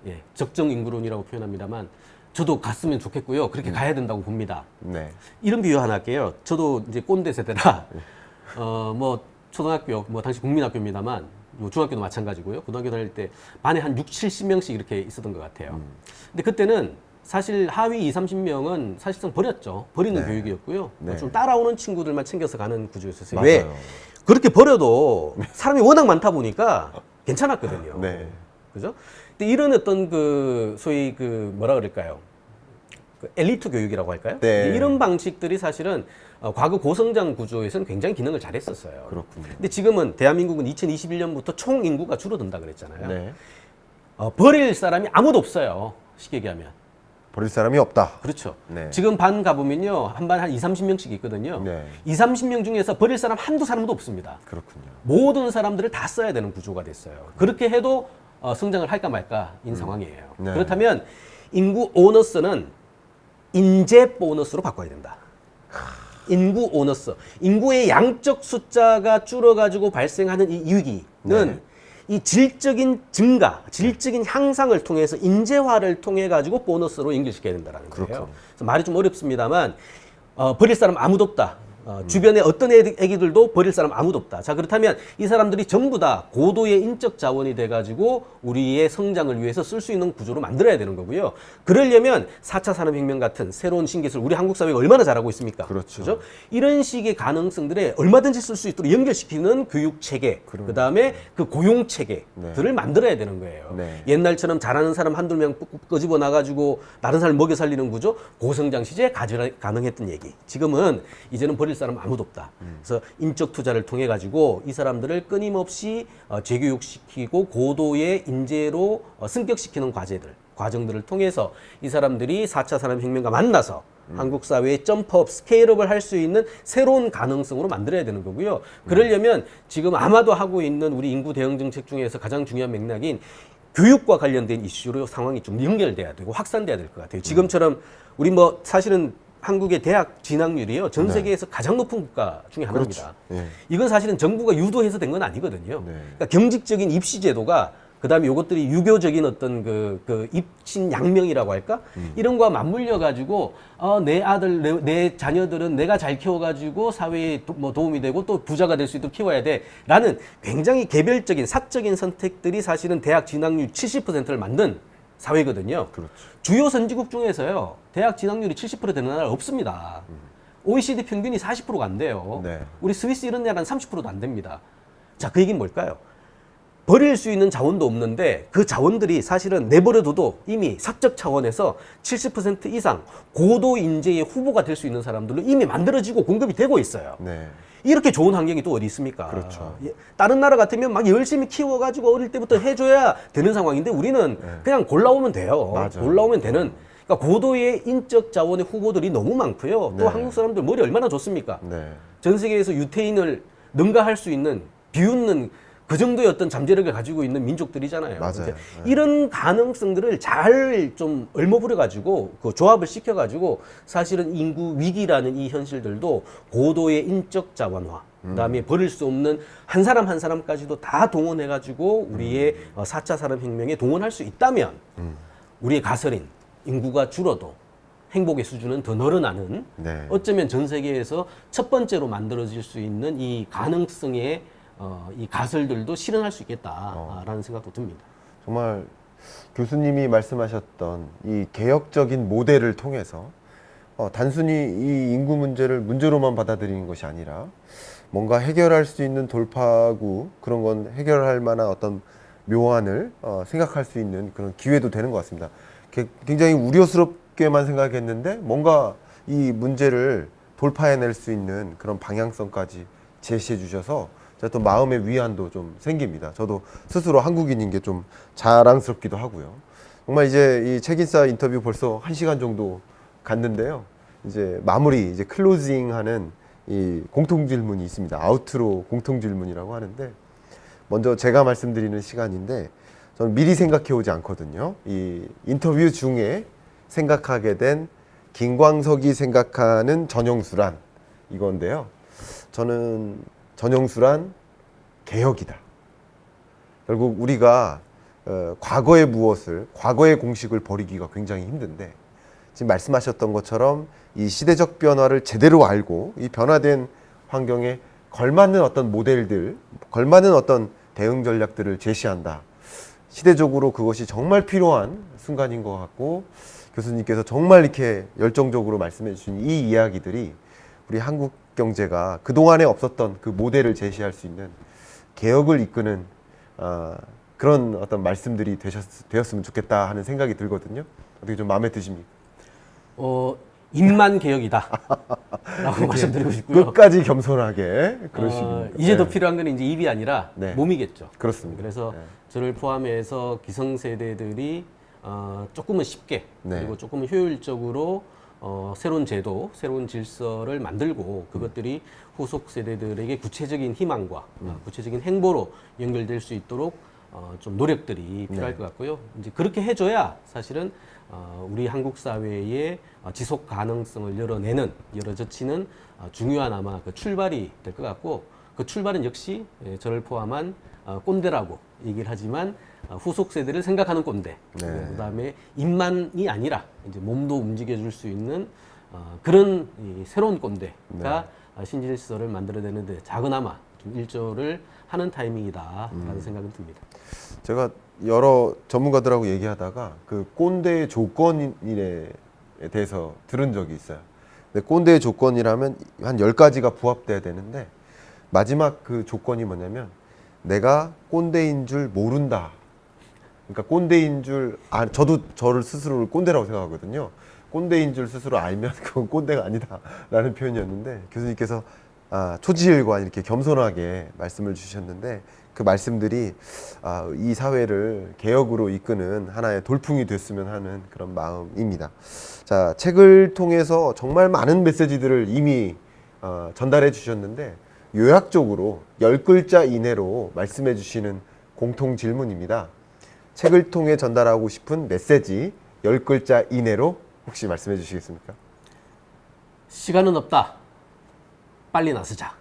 Speaker 2: 예, 적정 인구론이라고 표현합니다만 저도 갔으면 좋겠고요. 그렇게 가야 된다고 봅니다.
Speaker 1: 네.
Speaker 2: 이런 비유 하나 할게요. 저도 이제 꼰대 세대라 뭐 초등학교, 뭐 당시 국민학교입니다만 뭐 중학교도 마찬가지고요. 고등학교 다닐 때 반에 한 6, 70명씩 이렇게 있었던 것 같아요. 근데 그때는 사실 하위 2, 30명은 사실상 버렸죠. 버리는
Speaker 1: 네.
Speaker 2: 교육이었고요.
Speaker 1: 네.
Speaker 2: 좀 따라오는 친구들만 챙겨서 가는 구조였었어요.
Speaker 1: 맞아요.
Speaker 2: 왜? 그렇게 버려도 사람이 워낙 많다 보니까 괜찮았거든요.
Speaker 1: 네.
Speaker 2: 그죠? 근데 이런 어떤 그 소위 그 뭐라 그럴까요? 그 엘리트 교육이라고 할까요?
Speaker 1: 네.
Speaker 2: 이제 이런 방식들이 사실은 과거 고성장 구조에서는 굉장히 기능을 잘했었어요.
Speaker 1: 그렇군요.
Speaker 2: 근데 지금은 대한민국은 2021년부터 총 인구가 줄어든다 그랬잖아요.
Speaker 1: 네.
Speaker 2: 버릴 사람이 아무도 없어요. 쉽게 얘기하면.
Speaker 1: 버릴 사람이 없다.
Speaker 2: 그렇죠.
Speaker 1: 네.
Speaker 2: 지금 반 가보면요. 한 반 한 2, 30명씩 있거든요.
Speaker 1: 네.
Speaker 2: 2, 30명 중에서 버릴 사람 한두 사람도 없습니다.
Speaker 1: 그렇군요.
Speaker 2: 모든 사람들을 다 써야 되는 구조가 됐어요. 그렇게 해도 성장을 할까 말까인 상황이에요.
Speaker 1: 네.
Speaker 2: 그렇다면 인구 오너스는 인재 보너스로 바꿔야 된다. 인구 오너스. 인구의 양적 숫자가 줄어가지고 발생하는 이 위기는
Speaker 1: 네.
Speaker 2: 이 질적인 증가, 질적인 향상을 통해서 인재화를 통해 가지고 보너스로 연결시켜야 된다는 거예요.
Speaker 1: 그렇군요.
Speaker 2: 그래서 말이 좀 어렵습니다만 버릴 사람 아무도 없다. 주변에 어떤 애기들도 버릴 사람 아무도 없다. 자, 그렇다면 이 사람들이 전부 다 고도의 인적 자원이 돼가지고 우리의 성장을 위해서 쓸 수 있는 구조로 만들어야 되는 거고요. 그러려면 4차 산업혁명 같은 새로운 신기술, 우리 한국 사회가 얼마나 잘하고 있습니까?
Speaker 1: 그렇죠.
Speaker 2: 그죠? 이런 식의 가능성들에 얼마든지 쓸 수 있도록 연결시키는 교육 체계, 그 다음에 그 고용 체계들을 만들어야 되는 거예요.
Speaker 1: 네.
Speaker 2: 옛날처럼 잘하는 사람 한두 명 끄집어 나가지고 다른 사람 먹여 살리는 구조, 고성장 시대에 가능했던 얘기. 지금은 이제는 버릴 사람 아무도 없다. 그래서 인적 투자를 통해 가지고 이 사람들을 끊임없이 재교육시키고 고도의 인재로 승격시키는 과정들을 통해서 이 사람들이 4차 산업혁명과 만나서 한국 사회의 점프업, 스케일업을 할 수 있는 새로운 가능성으로 만들어야 되는 거고요. 그러려면 지금 아마도 하고 있는 우리 인구 대응 정책 중에서 가장 중요한 맥락인 교육과 관련된 이슈로 상황이 좀 연결돼야 되고 확산돼야 될 것 같아요. 지금처럼 우리 뭐 사실은 한국의 대학 진학률이요 전 세계에서 가장 높은 국가 중에 하나입니다.
Speaker 1: 그렇죠. 예.
Speaker 2: 이건 사실은 정부가 유도해서 된 건 아니거든요.
Speaker 1: 네.
Speaker 2: 그러니까 경직적인 입시 제도가 그다음에 요것들이 유교적인 어떤 그 입신 양명이라고 할까 이런 거와 맞물려 가지고 내 아들 내 자녀들은 내가 잘 키워가지고 사회에 뭐 도움이 되고 또 부자가 될 수 있도록 키워야 돼라는 굉장히 개별적인 사적인 선택들이 사실은 대학 진학률 70%를 만든 사회거든요.
Speaker 1: 그렇죠.
Speaker 2: 주요 선진국 중에서요 대학 진학률이 70% 되는 나라 없습니다. OECD 평균이 40%가 안 돼요.
Speaker 1: 네.
Speaker 2: 우리 스위스 이런 나라는 30%도 안 됩니다. 자, 그 얘기는 뭘까요? 버릴 수 있는 자원도 없는데 그 자원들이 사실은 내버려둬도 이미 사적 차원에서 70% 이상 고도 인재의 후보가 될 수 있는 사람들로 이미 만들어지고 공급이 되고 있어요.
Speaker 1: 네.
Speaker 2: 이렇게 좋은 환경이 또 어디 있습니까?
Speaker 1: 그렇죠.
Speaker 2: 예, 다른 나라 같으면 막 열심히 키워가지고 어릴 때부터 해줘야 되는 상황인데 우리는 그냥 골라오면 돼요.
Speaker 1: 맞아요.
Speaker 2: 골라오면 되는. 그러니까 고도의 인적 자원의 후보들이 너무 많고요. 또
Speaker 1: 네.
Speaker 2: 한국 사람들 머리 얼마나 좋습니까?
Speaker 1: 네.
Speaker 2: 전 세계에서 유태인을 능가할 수 있는 비웃는 그 정도의 어떤 잠재력을 가지고 있는 민족들이잖아요.
Speaker 1: 맞아요.
Speaker 2: 이제
Speaker 1: 네.
Speaker 2: 이런 가능성들을 잘 좀 얼머부려 가지고 그 조합을 시켜 가지고 사실은 인구 위기라는 이 현실들도 고도의 인적 자원화 그다음에 버릴 수 없는 한 사람 한 사람까지도 다 동원해 가지고 우리의 4차 산업혁명에 동원할 수 있다면 우리의 가설인 인구가 줄어도 행복의 수준은 더 늘어나는
Speaker 1: 네.
Speaker 2: 어쩌면 전 세계에서 첫 번째로 만들어질 수 있는 이 가능성의 이 가설들도 실현할 수 있겠다라는 생각도 듭니다.
Speaker 1: 정말 교수님이 말씀하셨던 이 개혁적인 모델을 통해서 단순히 이 인구 문제를 문제로만 받아들이는 것이 아니라 뭔가 해결할 수 있는 돌파구 그런 건 해결할 만한 어떤 묘안을 생각할 수 있는 그런 기회도 되는 것 같습니다. 굉장히 우려스럽게만 생각했는데 뭔가 이 문제를 돌파해낼 수 있는 그런 방향성까지 제시해 주셔서 제가 또 마음의 위안도 좀 생깁니다. 저도 스스로 한국인인 게 좀 자랑스럽기도 하고요. 정말 이제 이 책인싸 인터뷰 벌써 1시간 정도 갔는데요. 이제 마무리, 이제 클로징하는 이 공통 질문이 있습니다. 아우트로 공통 질문이라고 하는데 먼저 제가 말씀드리는 시간인데 저는 미리 생각해 오지 않거든요. 이 인터뷰 중에 생각하게 된 김광석이 생각하는 전용수란 이건데요. 저는 전용수란 개혁이다. 결국 우리가 과거의 무엇을, 과거의 공식을 버리기가 굉장히 힘든데 지금 말씀하셨던 것처럼 이 시대적 변화를 제대로 알고 이 변화된 환경에 걸맞는 어떤 모델들, 걸맞는 어떤 대응 전략들을 제시한다. 시대적으로 그것이 정말 필요한 순간인 것 같고 교수님께서 정말 이렇게 열정적으로 말씀해 주신 이 이야기들이 우리 한국 경제가 그동안에 없었던 그 모델을 제시할 수 있는 개혁을 이끄는 그런 어떤 말씀들이 되었으면 좋겠다 하는 생각이 들거든요. 어떻게 좀 마음에 드십니까?
Speaker 2: 입만 개혁이다. 라고 말씀드리고 싶고요.
Speaker 1: 끝까지 겸손하게 그러시군요.
Speaker 2: 이제 더 필요한 건 이제 입이 아니라
Speaker 1: 네.
Speaker 2: 몸이겠죠.
Speaker 1: 그렇습니다.
Speaker 2: 그래서
Speaker 1: 네.
Speaker 2: 저를 포함해서 기성세대들이 조금은 쉽게
Speaker 1: 네.
Speaker 2: 그리고 조금은 효율적으로 새로운 제도, 새로운 질서를 만들고 그것들이 후속 세대들에게 구체적인 희망과 구체적인 행보로 연결될 수 있도록 좀 노력들이 필요할
Speaker 1: 네.
Speaker 2: 것 같고요. 이제 그렇게 해줘야 사실은 우리 한국 사회의 지속 가능성을 열어젖히는 중요한 아마 그 출발이 될 것 같고 그 출발은 역시 저를 포함한 꼰대라고 얘기를 하지만 후속 세대를 생각하는 꼰대.
Speaker 1: 네.
Speaker 2: 그다음에 입만이 아니라 이제 몸도 움직여줄 수 있는 그런 이 새로운 꼰대가 신질서를 만들어내는데 작은아마 좀 일조를 하는 타이밍이다라는 생각은 듭니다.
Speaker 1: 제가 여러 전문가들하고 얘기하다가 그 꼰대의 조건에 대해서 들은 적이 있어요. 근데 꼰대의 조건이라면 한 10가지가 부합돼야 되는데 마지막 그 조건이 뭐냐면 내가 꼰대인 줄 모른다. 그러니까 꼰대인 줄 저도 저를 스스로를 꼰대라고 생각하거든요. 꼰대인 줄 스스로 알면 그건 꼰대가 아니다라는 표현이었는데 교수님께서 초지일관 이렇게 겸손하게 말씀을 주셨는데 그 말씀들이 이 사회를 개혁으로 이끄는 하나의 돌풍이 됐으면 하는 그런 마음입니다. 자, 책을 통해서 정말 많은 메시지들을 이미 전달해 주셨는데 요약적으로 10글자 이내로 말씀해 주시는 공통 질문입니다. 책을 통해 전달하고 싶은 메시지 10글자 이내로 혹시 말씀해 주시겠습니까?
Speaker 2: 시간은 없다. 빨리 나서자.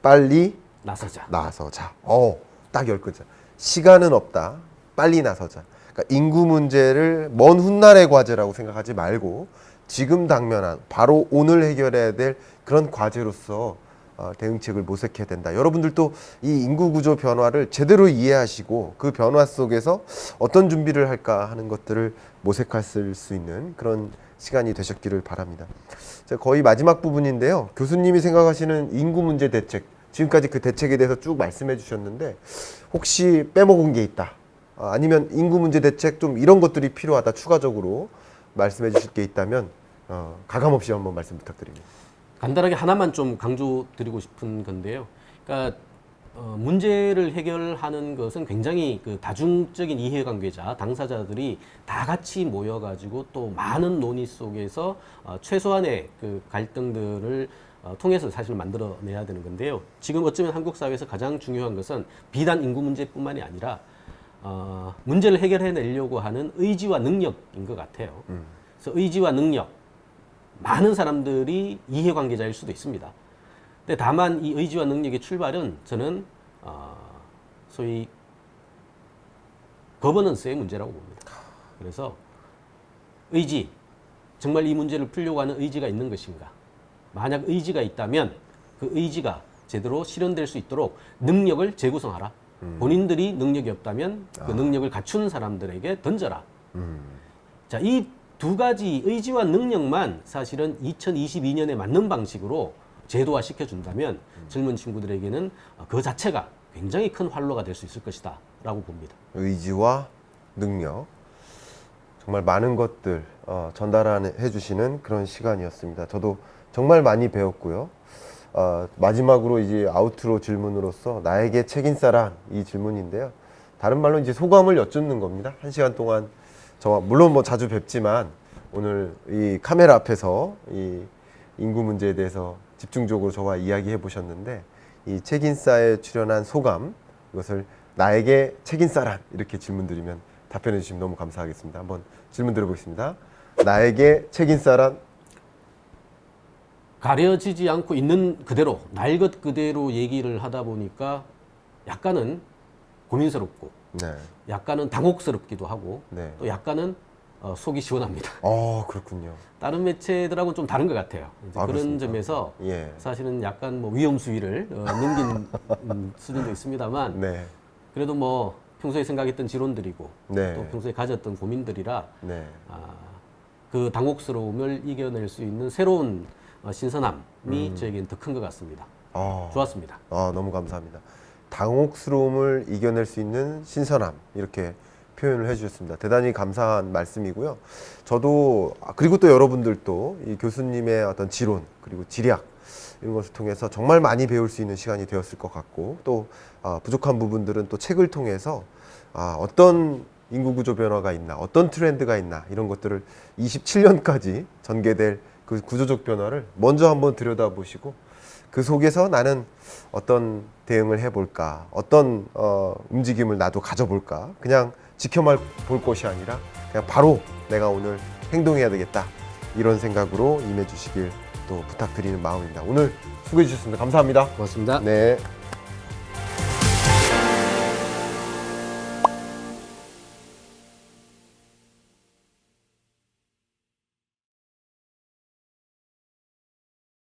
Speaker 1: 빨리
Speaker 2: 나서자.
Speaker 1: 나서자. 딱 10글자. 시간은 없다. 빨리 나서자. 그러니까 인구 문제를 먼 훗날의 과제라고 생각하지 말고 지금 당면한 바로 오늘 해결해야 될 그런 과제로서 대응책을 모색해야 된다. 여러분들도 이 인구 구조 변화를 제대로 이해하시고 그 변화 속에서 어떤 준비를 할까 하는 것들을 모색할 수 있는 그런 시간이 되셨기를 바랍니다. 자, 거의 마지막 부분인데요. 교수님이 생각하시는 인구 문제 대책, 지금까지 그 대책에 대해서 쭉 말씀해 주셨는데 혹시 빼먹은 게 있다. 아니면 인구 문제 대책 좀 이런 것들이 필요하다. 추가적으로 말씀해 주실 게 있다면 가감없이 한번 말씀 부탁드립니다.
Speaker 2: 간단하게 하나만 좀 강조드리고 싶은 건데요. 그러니까 문제를 해결하는 것은 굉장히 그 다중적인 이해관계자, 당사자들이 다 같이 모여가지고 또 많은 논의 속에서 최소한의 그 갈등들을 통해서 사실 만들어내야 되는 건데요. 지금 어쩌면 한국 사회에서 가장 중요한 것은 비단 인구 문제뿐만이 아니라 문제를 해결해내려고 하는 의지와 능력인 것 같아요. 그래서 의지와 능력, 많은 사람들이 이해관계자일 수도 있습니다. 근데 다만 이 의지와 능력의 출발은 저는 소위 거버넌스의 문제라고 봅니다. 그래서 의지, 정말 이 문제를 풀려고 하는 의지가 있는 것인가? 만약 의지가 있다면 그 의지가 제대로 실현될 수 있도록 능력을 재구성하라. 본인들이 능력이 없다면 그 능력을 갖춘 사람들에게 던져라. 자, 이 두 가지 의지와 능력만 사실은 2022년에 맞는 방식으로 제도화 시켜준다면 젊은 친구들에게는 그 자체가 굉장히 큰 활로가 될 수 있을 것이다 라고 봅니다.
Speaker 1: 의지와 능력 정말 많은 것들 전달해 주시는 그런 시간이었습니다. 저도 정말 많이 배웠고요. 마지막으로 이제 아우트로 질문으로서 나에게 책임사란 이 질문인데요. 다른 말로 이제 소감을 여쭙는 겁니다. 1시간 동안 저와 물론 뭐 자주 뵙지만 오늘 이 카메라 앞에서 이 인구 문제에 대해서 집중적으로 저와 이야기해 보셨는데 이 책인싸에 출연한 소감, 이것을 나에게 책인싸란 이렇게 질문 드리면 답변해 주시면 너무 감사하겠습니다. 한번 질문 드려보겠습니다. 나에게 책인싸란?
Speaker 2: 가려지지 않고 있는 그대로 날 것 그대로 얘기를 하다 보니까 약간은 고민스럽고
Speaker 1: 네.
Speaker 2: 약간은 당혹스럽기도 하고
Speaker 1: 네.
Speaker 2: 또 약간은 속이 시원합니다.
Speaker 1: 그렇군요.
Speaker 2: 다른 매체들하고는 좀 다른 것 같아요. 이제 그런
Speaker 1: 그렇습니까?
Speaker 2: 점에서
Speaker 1: 예.
Speaker 2: 사실은 약간 뭐 위험 수위를 넘긴 수준도 있습니다만
Speaker 1: 네.
Speaker 2: 그래도 뭐 평소에 생각했던 지론들이고
Speaker 1: 네.
Speaker 2: 또 평소에 가졌던 고민들이라
Speaker 1: 네.
Speaker 2: 그 당혹스러움을 이겨낼 수 있는 새로운 신선함이 저에게는 더 큰 것 같습니다. 좋았습니다.
Speaker 1: 너무 감사합니다. 당혹스러움을 이겨낼 수 있는 신선함 이렇게 표현을 해주셨습니다. 대단히 감사한 말씀이고요. 저도 그리고 또 여러분들도 이 교수님의 어떤 지론 그리고 지략 이런 것을 통해서 정말 많이 배울 수 있는 시간이 되었을 것 같고 또 부족한 부분들은 또 책을 통해서 어떤 인구구조 변화가 있나 어떤 트렌드가 있나 이런 것들을 27년까지 전개될 그 구조적 변화를 먼저 한번 들여다보시고 그 속에서 나는 어떤 대응을 해볼까 어떤 움직임을 나도 가져볼까 그냥 지켜만 볼 것이 아니라 그냥 바로 내가 오늘 행동해야 되겠다 이런 생각으로 임해 주시길 또 부탁드리는 마음입니다. 오늘 수고해 주셨습니다. 감사합니다.
Speaker 2: 고맙습니다.
Speaker 1: 네.